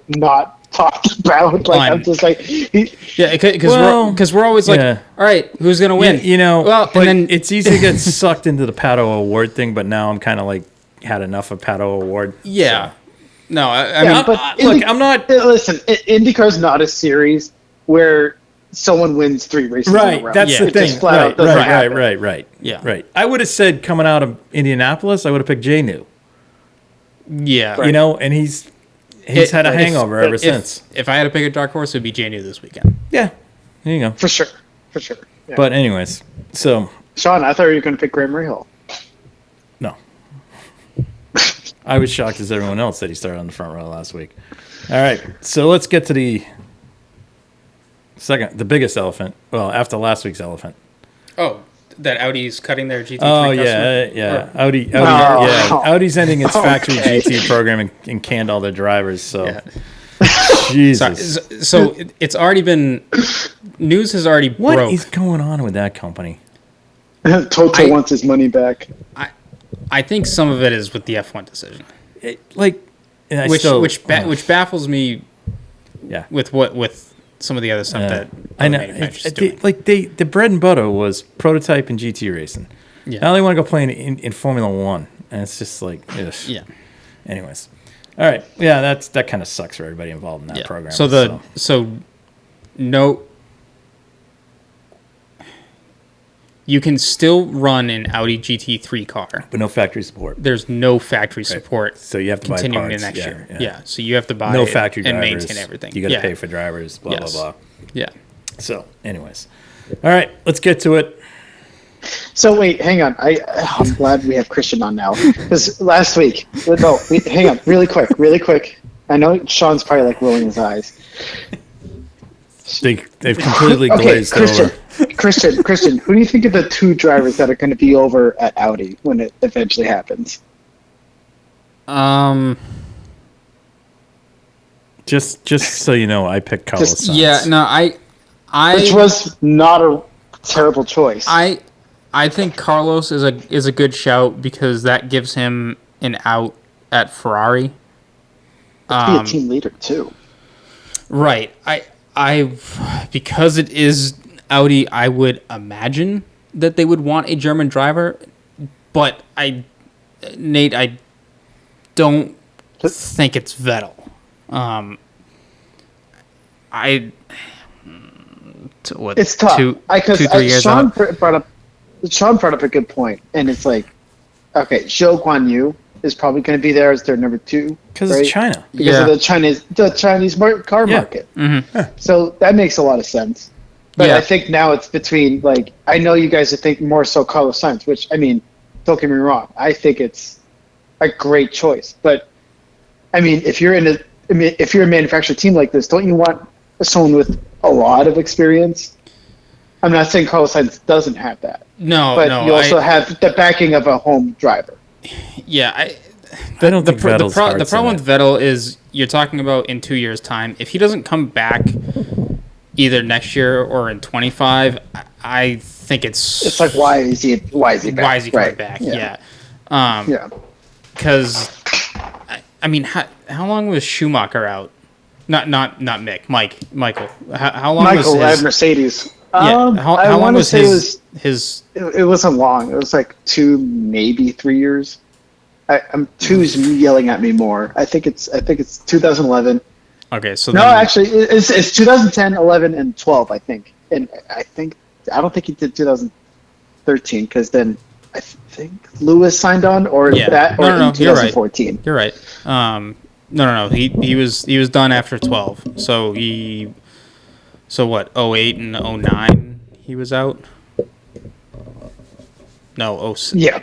Not talked about. I'm just because we're always all right, who's gonna win? But it's easy to get sucked into the Pato Award thing. But now I'm kind of had enough of Pato Award. Yeah, No, I mean, but look, I'm not. Listen, IndyCar's not a series where someone wins 3 races in a row. That's the It thing. just flat out doesn't happen. Right. Yeah. Right. I would have said coming out of Indianapolis, I would have picked J-New. Yeah. You know, and he's had a hangover ever since. If I had to pick a dark horse, it would be Janu this weekend. Yeah. There you go. For sure. Yeah. But anyways, so Sean, I thought you were going to pick Graham Rahal. no. I was shocked as everyone else that he started on the front row last week. All right. So let's get to the biggest elephant. Well, after last week's elephant. Oh, that Audi's cutting their GT3 Oh, customer? yeah. Audi, Oh. Audi's ending its factory GT program and canned all their drivers. So, Yeah. Jesus. So it's already been, news has already What broke. is going on with that company? Toto wants his money back. I think some of it is with the F1 decision, Which which baffles me. Yeah. With some of the other stuff that I know. manufacturers doing. The bread and butter was prototype and GT racing. Yeah. Now they want to go play in Formula One, and it's just like, ugh. Yeah. Anyways, all right. Yeah, that kind of sucks for everybody involved in that program. So no, you can still run an Audi GT3 car, but no factory support. there's no factory support. So you have to buy continuing parts. in next Yeah, year. yeah. Yeah. So you have to buy No it factory and drivers. maintain everything. You got to Yeah. pay for drivers. Blah Yes. blah blah. Yeah. So, anyways, all right. Let's get to it. So wait, hang on. I'm glad we have Christian on now because last week. Hang on, really quick. I know Sean's probably like rolling his eyes. They've completely Okay, glazed over. Christian, who do you think are the 2 drivers that are going to be over at Audi when it eventually happens? Just so you know, I picked Carlos Sainz. Yeah. No, Which was not a terrible choice. I think Carlos is a good shout because that gives him an out at Ferrari. Be a team leader too. Right. I because it is Audi, I would imagine that they would want a German driver, but Nate, I don't think it's Vettel. It's tough. 2-3 years Sean out. brought up a good point, and it's like, okay, Zhou Guanyu is probably going to be there as their number 2 Because it's China. because of the Chinese car market. Mm-hmm. So that makes a lot of sense. But Yeah. I think now it's between I know you guys think more so Carlos Sainz, which I mean, don't get me wrong, I think it's a great choice. But I mean, if you're a manufacturer team like this, don't you want someone with a lot of experience? I'm not saying Carlos Sainz doesn't have that. No, You also have the backing of a home driver. Yeah, I don't think Vettel's the heart's problem in with Vettel is you're talking about in 2 years' time. If he doesn't come back either next year or in 25, I think It's like, why is he back? Why is he coming Right. back? Yeah. Yeah. Because I mean, how long was Schumacher out? Not Mick, Michael. How long Michael was at his? Mercedes. Yeah. How long was his? It wasn't long. It was like 2, maybe 3 years. I'm 2's yelling at me more. I think it's 2011. Okay, so No, then, actually, it's 2010, 11, and 12. I think, and I don't think he did 2013 because then I think Lewis signed on or Yeah. that or No, in you're right. 2014. You're right. No. He was done after 12. So what? 08 and 09 he was out. No, Yeah,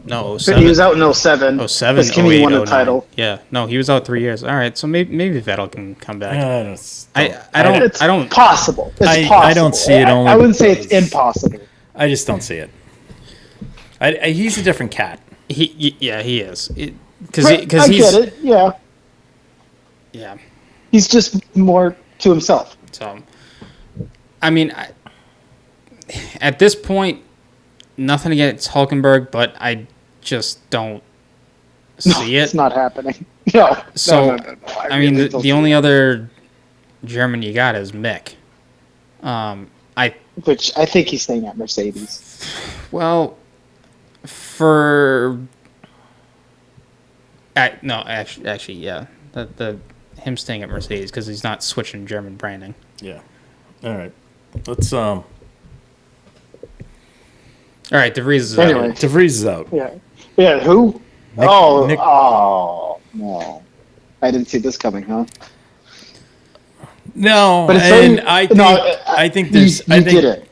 no, so 07. he was out in 07. 07, because Kimi 08, won the 09. title. Yeah, no, he was out 3 years. All right, so maybe Vettel can come back. It's It's I don't. possible. It's I possible. don't see it only I wouldn't say it's impossible. I just don't see it. He's a different cat. He is. Because I he's. get it. Yeah, Yeah. he's just more to himself. So, I mean, at this point, nothing against Hulkenberg, but I just don't see it. It's not happening. No. So, no. I mean, really don't the see only it. other German you got is Mick. Which I think he's staying at Mercedes. Well, for No, actually, yeah. Him staying at Mercedes because he's not switching German branding. Yeah. All right. Let's All right, De Vries is Anyway. out. De Vries is out. Yeah. Yeah. Who? Nick- Oh no! I didn't see this coming, huh? No, But it's and very- I think no, I think there's you I think did it.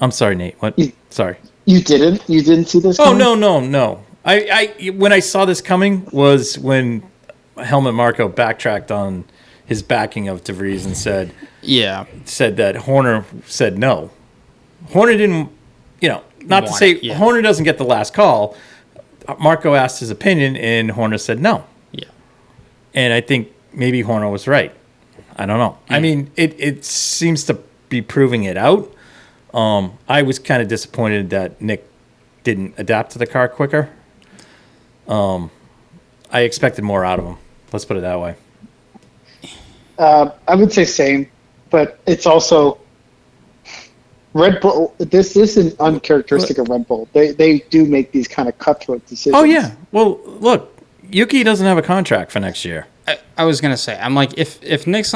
I'm sorry, Nate. What? Sorry. You didn't. You didn't see this Oh coming? no. I when I saw this coming was when Helmut Marko backtracked on his backing of De Vries and said that Horner said no. Horner didn't, not to say Horner doesn't get the last call. Marko asked his opinion and Horner said no. Yeah. And I think maybe Horner was right. I don't know. I mean, it seems to be proving it out. I was kind of disappointed that Nick didn't adapt to the car quicker. I expected more out of him. Let's put it that way. I would say same, but it's also Red Bull. This isn't uncharacteristic of Red Bull. They do make these kind of cutthroat decisions. Oh yeah. Well, look, Yuki doesn't have a contract for next year. I was gonna say, I'm like, if Nick's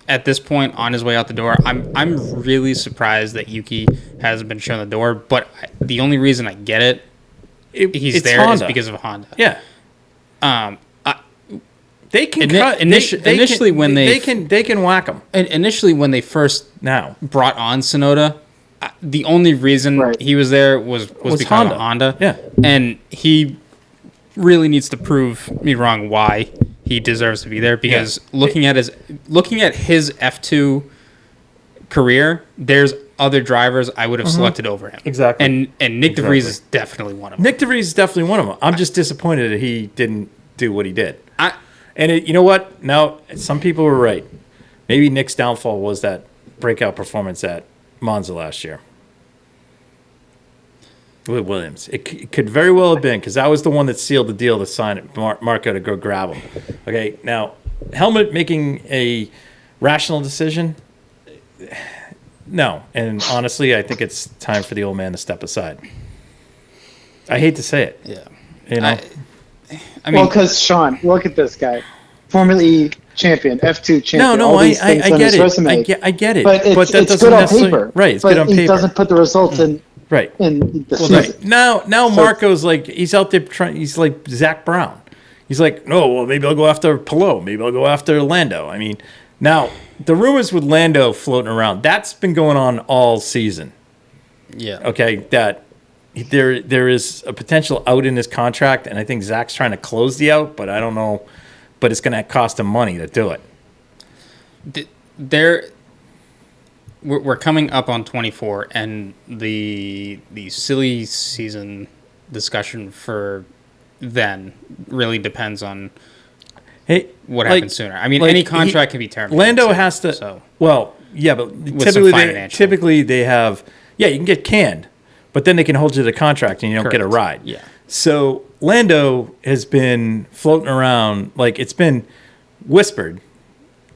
at this point on his way out the door, I'm really surprised that Yuki hasn't been shown the door. But the only reason I get it, he's there Honda. Is because of Honda. Yeah. They can initially when they can whack them. Initially when they first brought on Tsunoda, the only reason he was there was because of Honda. Yeah. And he really needs to prove me wrong why he deserves to be there, because looking at his F2 career, there's other drivers I would have selected over him. Exactly. And Nyck De Vries is definitely one of them. Nyck De Vries is definitely one of them. I'm just disappointed that he didn't do what he did. You know what? Now, some people were right. Maybe Nick's downfall was that breakout performance at Monza last year with Williams. It could very well have been, because that was the one that sealed the deal to sign it, Marko to go grab him. Okay, now, Helmut making a rational decision, no. And honestly, I think it's time for the old man to step aside. I hate to say it. Yeah. You know? I mean, because Sean, look at this guy, Formula E champion, F2 champion. No, I get it. I get it. But it's good on paper, right? It's but good on paper. He doesn't put the results in. Right. In the season. Right. Now Marco's like, he's out there trying. He's like Zach Brown. He's like, no, well, maybe I'll go after Palou. Maybe I'll go after Lando. I mean, now the rumors with Lando floating around, that's been going on all season. Yeah. Okay. That there is a potential out in his contract, and I think Zach's trying to close the out, but I don't know. But it's going to cost him money to do it. We're coming up on 24, and the silly season discussion for then really depends on what happens sooner. I mean, any contract can be terminated. Lando has to. So. Well, yeah, but typically they have. Yeah, you can get canned, but then they can hold you to the contract and you don't get a ride. Yeah. So Lando has been floating around, like it's been whispered,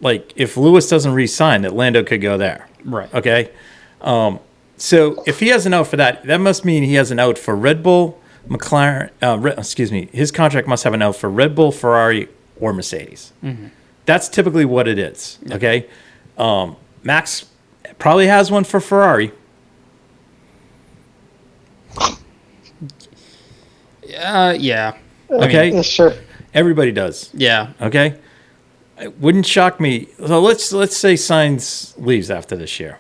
like if Lewis doesn't re-sign, that Lando could go there. Right. Okay. So if he has an out for that, that must mean he has an out for Red Bull, McLaren. His contract must have an out for Red Bull, Ferrari, or Mercedes. Mm-hmm. That's typically what it is. Yep. Okay. Max probably has one for Ferrari. Yeah. Okay. Yeah, sure. Everybody does. Yeah. Okay. It wouldn't shock me. So let's say Sainz leaves after this year,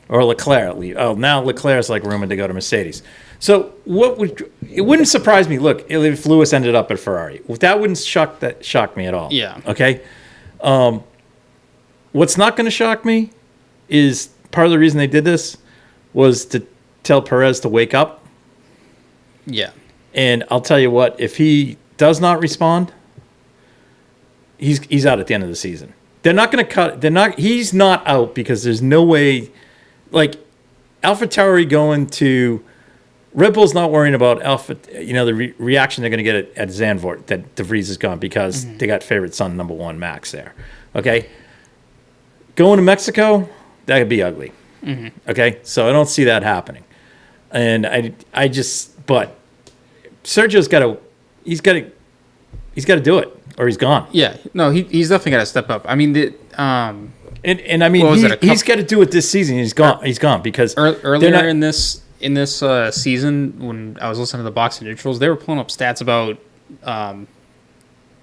or Leclerc leaves. Oh, now Leclerc's like rumored to go to Mercedes. So it wouldn't surprise me. Look, if Lewis ended up at Ferrari, that wouldn't shock me at all. Yeah. Okay. What's not going to shock me is part of the reason they did this was to tell Perez to wake up. Yeah. And I'll tell you what, if he does not respond, he's out at the end of the season. They're not going to cut. He's not out because there's no way. Like AlphaTauri going to Red Bull's not worrying about the reaction they're going to get at Zandvoort that De Vries is gone because they got favorite son number 1 Max there. Okay, going to Mexico, that could be ugly. Mm-hmm. Okay, so I don't see that happening, and but Sergio's got to do it, or he's gone. Yeah, no, he's definitely got to step up. I mean, and I mean, he's got to do it this season. He's gone. He's gone because earlier in this season, when I was listening to the box and neutrals, they were pulling up stats about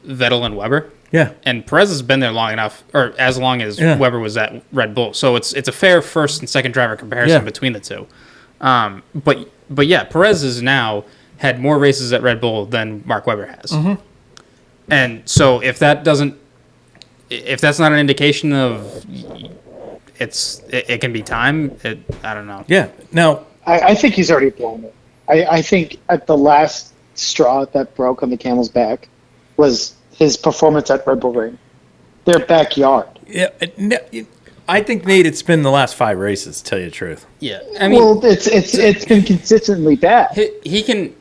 Vettel and Weber. Yeah, and Perez has been there long enough, or as long as Weber was at Red Bull. So it's a fair first and second driver comparison between the two. But yeah, Perez has now had more races at Red Bull than Mark Webber has. Mm-hmm. And so if that's not an indication of it can be time, I don't know. Yeah. Now I think he's already blown it. I think at the last straw that broke on the camel's back was his performance at Red Bull Ring, their backyard. Yeah, I think, Nate, it's been the last 5 races, to tell you the truth. Yeah, I mean, well, it's been consistently bad. He can.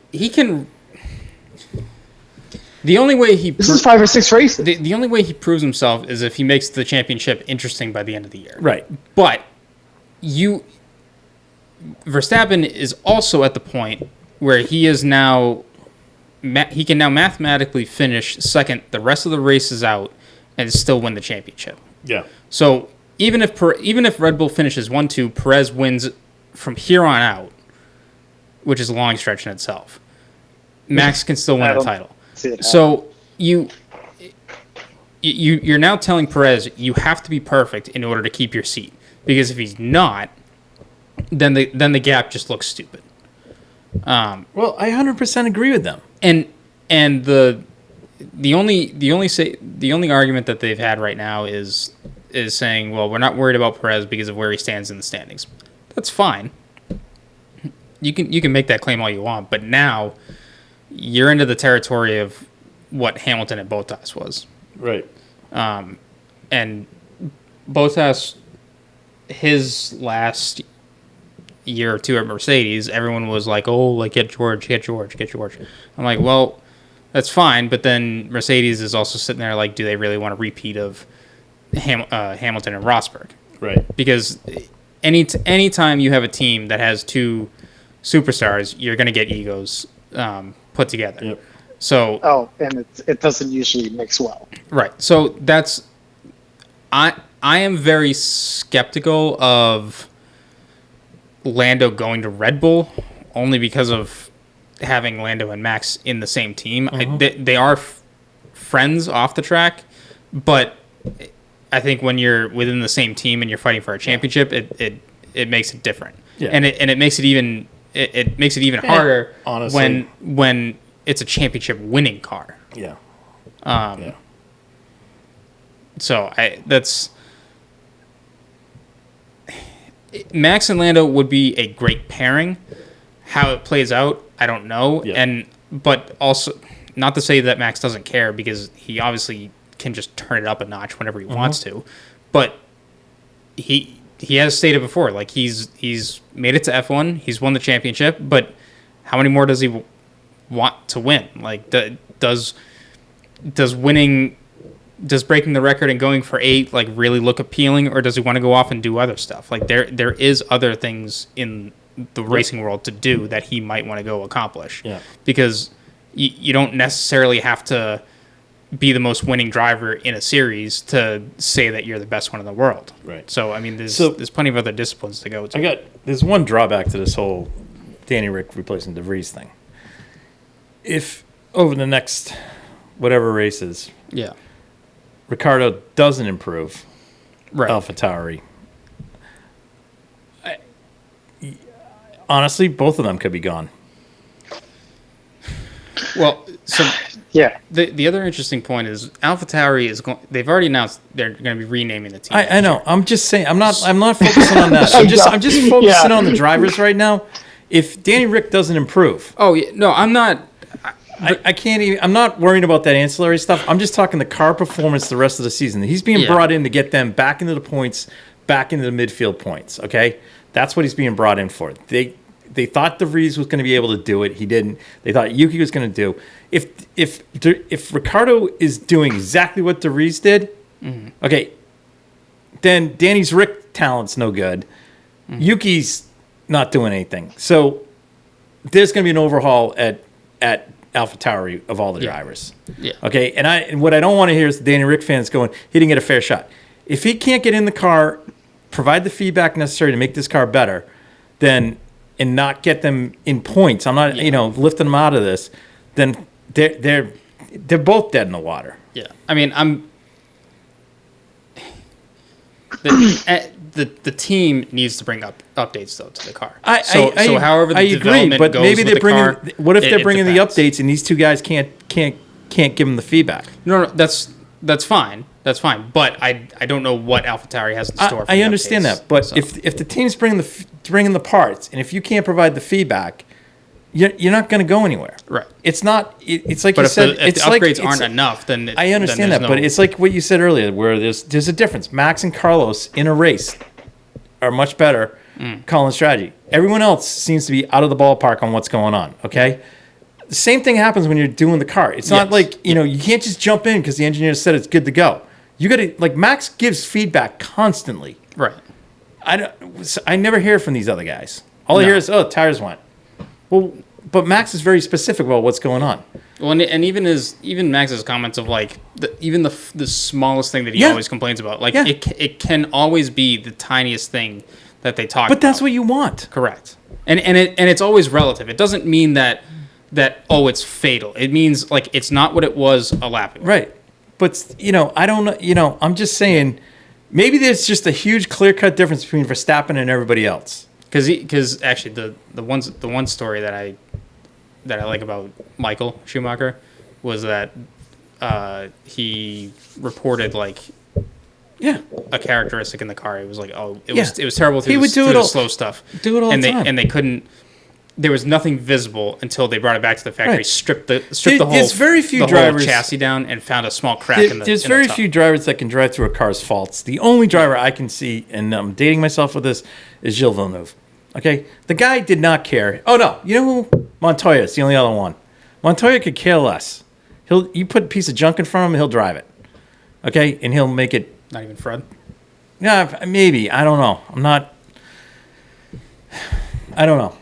The only way this is 5 or 6 races. The only way he proves himself is if he makes the championship interesting by the end of the year. Right. But Verstappen is also at the point where he is now. He can now mathematically finish second the rest of the races out and still win the championship. Yeah. So even if Red Bull finishes 1-2, Perez wins from here on out, which is a long stretch in itself. Max can still win the title. So you're now telling Perez you have to be perfect in order to keep your seat, because if he's not, then the gap just looks stupid. Well, I 100% agree with them. And the only argument that they've had right now is saying, well, we're not worried about Perez because of where he stands in the standings. That's fine. You can make that claim all you want, but now you're into the territory of what Hamilton and Bottas was. Right. And Bottas, his last year or two at Mercedes, everyone was like, oh, like, get George. I'm like, well, that's fine, but then Mercedes is also sitting there like, do they really want a repeat of Hamilton and Rosberg? Right. Because any time you have a team that has 2 superstars, you're going to get egos put together. Yep. So and it doesn't usually mix well. Right. So that's I am very skeptical of Lando going to Red Bull only because of having Lando and Max in the same team. They are friends off the track, but I think when you're within the same team and you're fighting for a championship, it makes it different. Yeah. And it makes it even harder honestly, when it's a championship winning car. Yeah. So Max and Lando would be a great pairing. How it plays out, I don't know. Yeah. But also, not to say that Max doesn't care, because he obviously can just turn it up a notch whenever he wants to. But he has stated before, like, he's made it to F1, he's won the championship, but how many more does he want to win? Like, does breaking the record and going for 8 like really look appealing, or does he want to go off and do other stuff? Like, there is other things in the racing world to do that he might want to go accomplish. Yeah. Because you don't necessarily have to be the most winning driver in a series to say that you're the best one in the world. Right. So I mean, there's plenty of other disciplines to go to. There's one drawback to this whole Danny Ric replacing De Vries thing. If over the next whatever races, Ricciardo doesn't improve, right, AlphaTauri, honestly, both of them could be gone. Well, so yeah. The other interesting point is AlphaTauri is going. They've already announced they're going to be renaming the team. I know. I'm just saying. I'm not focusing on that. I'm just focusing on the drivers right now. If Danny Ric doesn't improve, I'm not. I can't even. I'm not worrying about that ancillary stuff. I'm just talking the car performance the rest of the season. He's being brought in to get them back into the points, back into the midfield points. Okay, that's what he's being brought in for. They thought De Vries was going to be able to do it. He didn't. They thought Yuki was going to do. If Ricciardo is doing exactly what De Vries did, okay, then Danny's Ric talent's no good. Yuki's not doing anything. So there's going to be an overhaul at AlphaTauri of all the Yeah. drivers. Yeah. Okay, and what I don't want to hear is the Danny Ric fans going, he didn't get a fair shot. If he can't get in the car, provide the feedback necessary to make this car better, then and not get them in points, I'm not lifting them out of this, then they're both dead in the water. Yeah. I mean, the team needs to bring up updates though to the car. So however the development but goes maybe with they're the bringing. car, What if they're bringing the depends. updates and these two guys can't give them the feedback? No, that's fine. That's fine. But I don't know what AlphaTauri has in store. For I the understand updates, that, but so. if the team's bringing the parts, and if you can't provide the feedback, you're not going to go anywhere. Right. It's not. It's like But you if said. the It's upgrades aren't enough, then I understand that, but it's like what you said earlier, where there's a difference. Max and Carlos in a race are much better calling strategy. Everyone else seems to be out of the ballpark on what's going on. Okay. The same thing happens when you're doing the car. It's not like you can't just jump in because the engineer said it's good to go. You got to Max gives feedback constantly. right. I never hear from these other guys. All I hear is, "Oh, tires went." Well, but Max is very specific about what's going on. Well, and even Max's comments of the smallest thing that he always complains about, it can always be the tiniest thing that they talk about. But that's what you want. Correct. And it's always relative. It doesn't mean that it's fatal. It means it's not what it was a lap ago. Right. But, I don't know. I'm just saying maybe there's just a huge clear-cut difference between Verstappen and everybody else. Because actually the one story that I like about Michael Schumacher was that he reported a characteristic in the car. It was it was terrible through the slow stuff. Do it all the time. And they couldn't. There was nothing visible until they brought it back to the factory, Right. stripped the There's very few whole drivers- chassis down, and found a small crack in the. There's in the very top. few drivers that can drive through a car's faults. The only driver I can see, and I'm dating myself with this, is Gilles Villeneuve. Okay? The guy did not care. Oh, no. You know who? Montoya is the only other one. Montoya could care less. You put a piece of junk in front of him, he'll drive it. Okay? And he'll make it. Not even Fred. Yeah, maybe. I don't know. I don't know.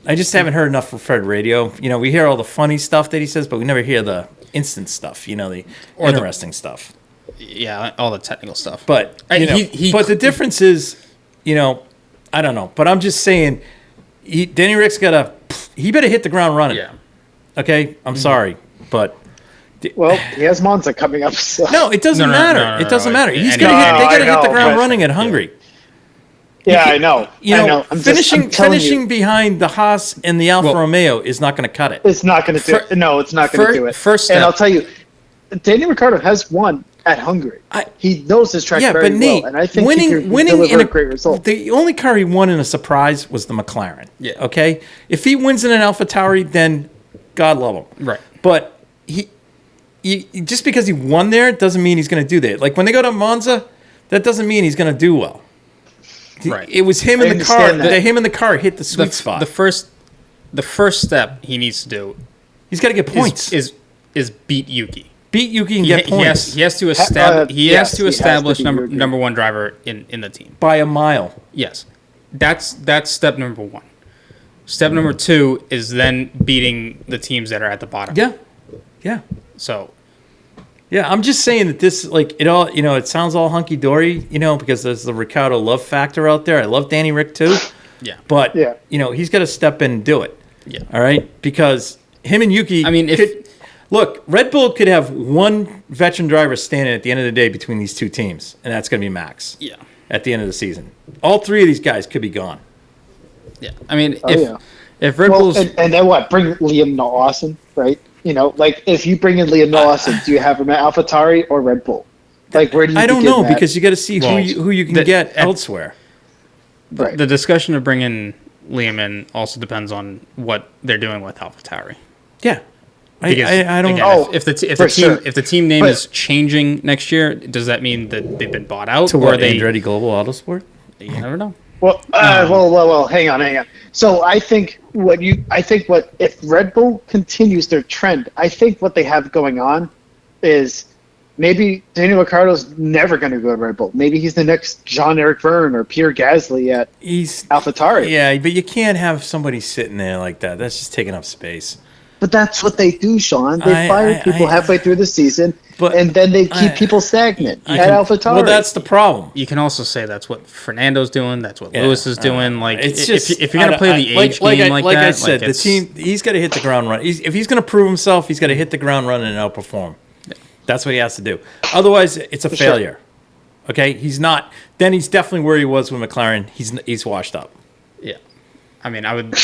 I just haven't heard enough from Fred radio. We hear all the funny stuff that he says, but we never hear the instant stuff, the interesting stuff. Yeah, all the technical stuff. But but the difference is, I don't know. But I'm just saying, Danny Ric's he better hit the ground running. Yeah. Okay, I'm sorry, but Well, he has Monza coming up. So. no, it doesn't matter. No, it doesn't matter. He's And- gonna they got to I hit the know, ground but- running at Hungary. Yeah, I know. I know. I'm finishing telling you, behind the Haas and the Alfa Romeo is not going to cut it. it's not going to do it. No, it's not going to do it. First step. And I'll tell you, Danny Ricciardo has won at Hungary. He knows his track very Nate, well, and I think winning he can in deliver a great result. The only car he won in a surprise was the McLaren. Yeah. Okay. If he wins in an AlphaTauri, then God love him. Right. But he just because he won there doesn't mean he's going to do that. Like when they go to Monza, that doesn't mean he's going to do well. Right. It was him I in the car. understand that. Him in the car hit the sweet spot. The first step he needs to do He's got to get points. is beat Yuki. Beat Yuki and get points He has to establish. He has to beat establish Yuki. number one driver in the team. by a mile. Yes, that's step number one. Step number two is then beating the teams that are at the bottom. Yeah. So Yeah, I'm just saying that this, it all, it sounds all hunky dory, because there's the Ricciardo love factor out there. I love Danny Ric too, yeah, but Yeah. He's got to step in and do it. Yeah. All right, because him and Yuki. I mean, look, Red Bull could have one veteran driver standing at the end of the day between these two teams, and that's going to be Max. Yeah. At the end of the season, all three of these guys could be gone. Yeah. I mean, yeah. if Red Well, Bull's and then what? Bring Liam Lawson, right? If you bring in Liam Lawson, do you have him at AlphaTauri or Red Bull? Where do you I don't begin know that? because you got to see who you can get elsewhere. Right. the discussion of bringing Liam in also depends on what they're doing with AlphaTauri. Yeah, Because, I don't again, know. if for sure. the team name But- is changing next year, does that mean that they've been bought out To or what, are they? Andretti Global Autosport? You never know. Well, well, hang on. So I think if Red Bull continues their trend, I think what they have going on is maybe Daniel Ricciardo's never going to go to Red Bull. Maybe he's the next Jean-Eric Vergne or Pierre Gasly at He's AlphaTauri. Yeah, but you can't have somebody sitting there like that. That's just taking up space. But that's what they do, Sean. They fire people halfway through the season, and then they keep people stagnant at AlphaTauri. Well, that's the problem. You can also say that's what Fernando's doing. That's what Lewis is doing. Like, it's just, if you're going to play the age game like that. Like I said, the team, he's got to hit the ground run. If he's going to prove himself, he's got to hit the ground run and outperform. That's what he has to do. Otherwise, it's a failure. Sure. Okay? He's not. Then he's definitely where he was with McLaren. He's washed up. Yeah. I mean, I would.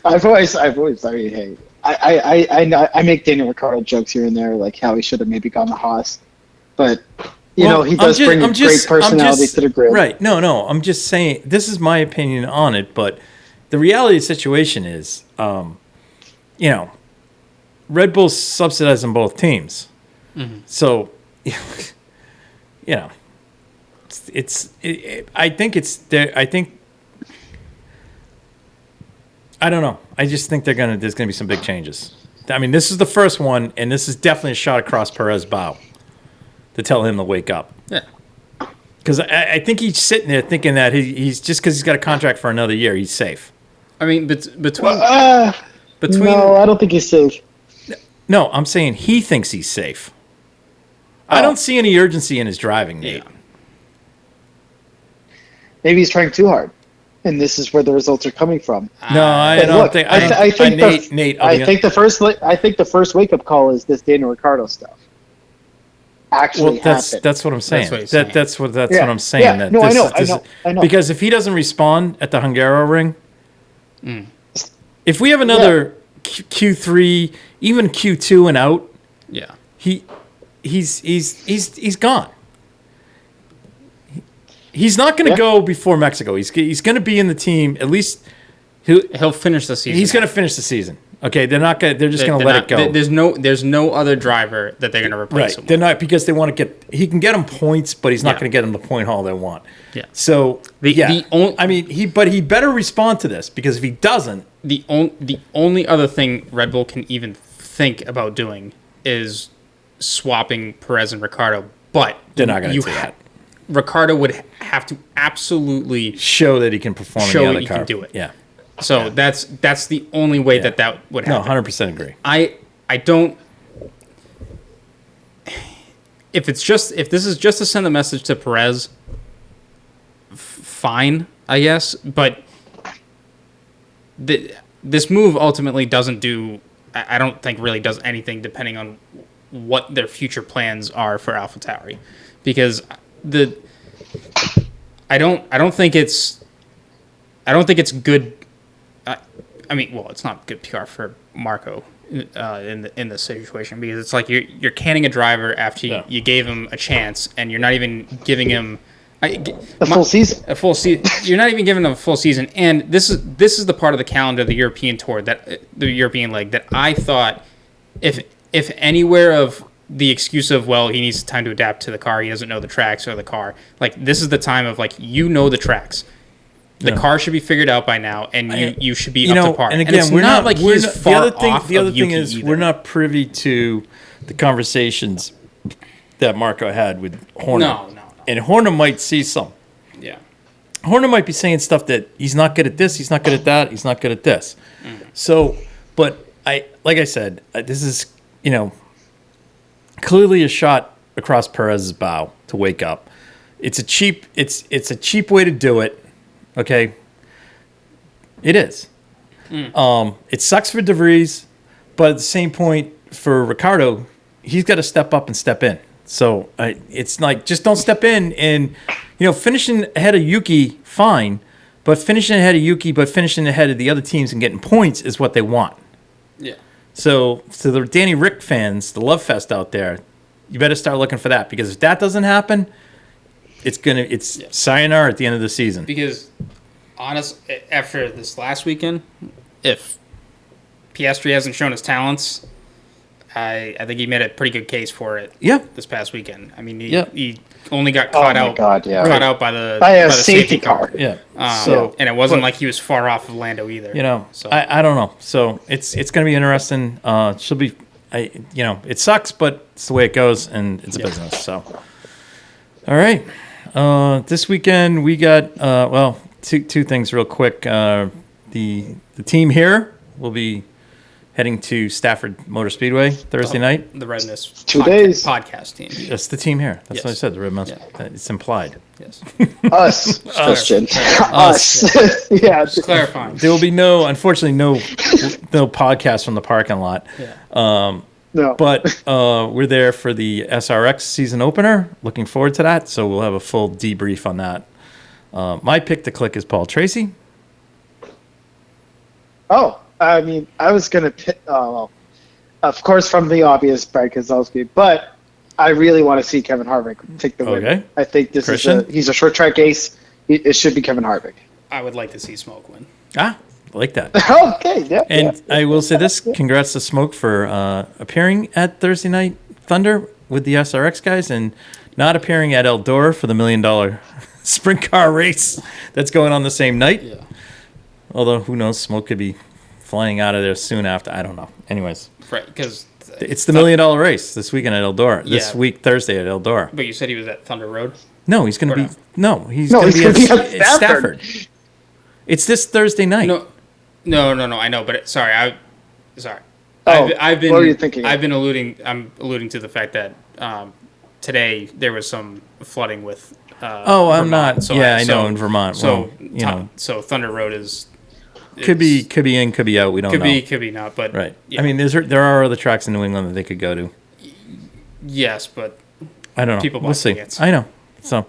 I've always. I mean, hey. I make Daniel Ricciardo jokes here and there, like how he should have maybe gone to Haas, but you know he does bring a great personality to the grid. Right? No. I'm just saying this is my opinion on it, but the reality of the situation is, Red Bull's subsidizing both teams, so I think it's there. I don't know. I just think there's going to be some big changes. I mean, this is the first one, and this is definitely a shot across Perez's bow to tell him to wake up. Yeah. Because I think he's sitting there thinking that he's just because he's got a contract for another year, he's safe. I mean, between. No, I don't think he's safe. No, I'm saying he thinks he's safe. I don't see any urgency in his driving, Nate. Yeah. Maybe he's trying too hard. And this is where the results are coming from. No, I don't think. I think the first wake up call is this Daniel Ricciardo stuff. Actually, that's what I'm saying. That's what I'm saying. Yeah. No, I know. Because if he doesn't respond at the Hungaroring, if we have another Q3, even Q2 and out, he's gone. He's not going to go before Mexico. He's going to be in the team at least. He'll finish the season. He's going to finish the season. Okay, they're not going. They're just going to let it go. There's no other driver that they're going to replace him. They're not because they want to get. He can get them points, but he's not going to get them the point haul they want. Yeah. So he better respond to this because if he doesn't, the only other thing Red Bull can even think about doing is swapping Perez and Ricciardo. But they're not going to do that. Ricciardo would have to absolutely show that he can perform in the other car. Can do it. Yeah. So that's the only way that would happen. No, 100% agree. I don't. If this is just to send a message to Perez, fine, I guess. But this move ultimately doesn't do. I don't think really does anything depending on what their future plans are for AlphaTauri, because I don't think it's good. I mean, well, it's not good PR for Marco in this situation because it's like you're canning a driver after you gave him a chance and you're not even giving him a full season. A full season. You're not even giving him a full season, and this is the part of the calendar, the European Tour, the European leg that I thought if anywhere of the excuse of, well, he needs time to adapt to the car, he doesn't know the tracks or the car. Like, this is the time of, like, the tracks. The car should be figured out by now, and you should be up to par. And again, we're not like he's far off. The other thing is we're not privy to the conversations that Marco had with Horner. No. And Horner might see some. Yeah. Horner might be saying stuff that he's not good at this, he's not good at that, he's not good at this. Mm-hmm. So, but like I said, this is, clearly a shot across Perez's bow to wake up. It's a cheap way to do it. Okay. It is. It sucks for De Vries, but at the same point for Ricciardo, he's got to step up and step in. So it's like, just don't step in and, finishing ahead of Yuki, fine, but finishing ahead of the other teams and getting points is what they want. Yeah. So to the Danny Ric fans, the love fest out there, you better start looking for that, because if that doesn't happen, it's sayonara at the end of the season. Because after this last weekend, if Piastri hasn't shown his talents, I think he made a pretty good case for it. Yeah. This past weekend. I mean, he only got caught out by the safety car. Yeah. And it wasn't like he was far off of Lando either. So I don't know. So it's going to be interesting. She'll be, it sucks, but it's the way it goes, and it's a business. So, all right. This weekend we got two things real quick. The team here will be heading to Stafford Motor Speedway Thursday night. The Redness 2 days podcast team. That's the team here. That's what I said. The Red Mouse. Yeah. It's implied. Yes. Us, Christian. Us. Yeah. Just clarifying. There will be unfortunately, no podcast from the parking lot. Yeah. No. But we're there for the SRX season opener. Looking forward to that. So we'll have a full debrief on that. My pick to click is Paul Tracy. Oh, I mean, I was going to pick, of course, from the obvious, Brad Keselowski, but I really want to see Kevin Harvick take the win. Okay. I think he's a short track ace. It should be Kevin Harvick. I would like to see Smoke win. I like that. Okay, yeah. And I will say this, congrats to Smoke for appearing at Thursday Night Thunder with the SRX guys and not appearing at Eldora for the $1 million sprint car race that's going on the same night. Yeah. Although, who knows, Smoke could be flying out of there soon after. I don't know. Anyways. Right, because... It's the $1 million race this weekend at Eldora. This week, Thursday at Eldora. But you said he was at Thunder Road? No, he's going to be... No? He's going to be at Stafford. It's this Thursday night. No. I know, but sorry. Oh, I've been. What are you thinking? I'm alluding to the fact that today there was some flooding with. I'm Vermont, not. So I know in Vermont. So well, so Thunder Road is. Could be in, could be out. We don't know. Could be not. But right. Yeah. I mean, there are other tracks in New England that they could go to. Yes, but I don't know. People we'll see. Tickets. I know. So,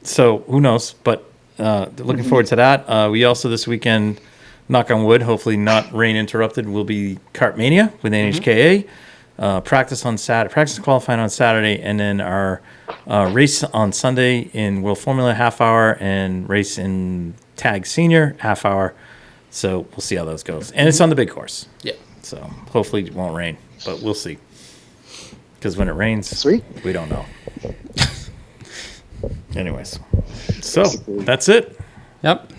so who knows? But looking forward to that. We also this weekend, knock on wood, hopefully not rain interrupted, will be Kartmania with NHKA. Practice qualifying on Saturday, and then our race on Sunday in World Formula half hour and race in Tag Senior half hour. So we'll see how those goes. And it's on the big course. Yeah. So hopefully it won't rain, but we'll see. Because when it rains, Sweet. We don't know. Anyways, so that's it. Yep.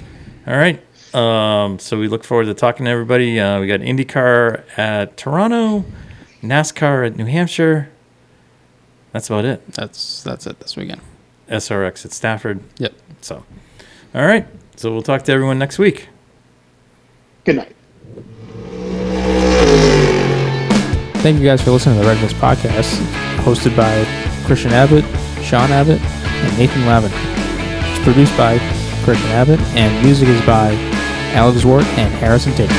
All right. So we look forward to talking to everybody. We got IndyCar at Toronto, NASCAR at New Hampshire. That's about it. That's it this weekend. SRX at Stafford. Yep. So, all right. So we'll talk to everyone next week. Good night. Thank you guys for listening to the Redness Podcast, hosted by Christian Abbott, Sean Abbott, and Nathan Lavin. It's produced by Christian Abbott, and music is by Alex Wart and Harrison Tate.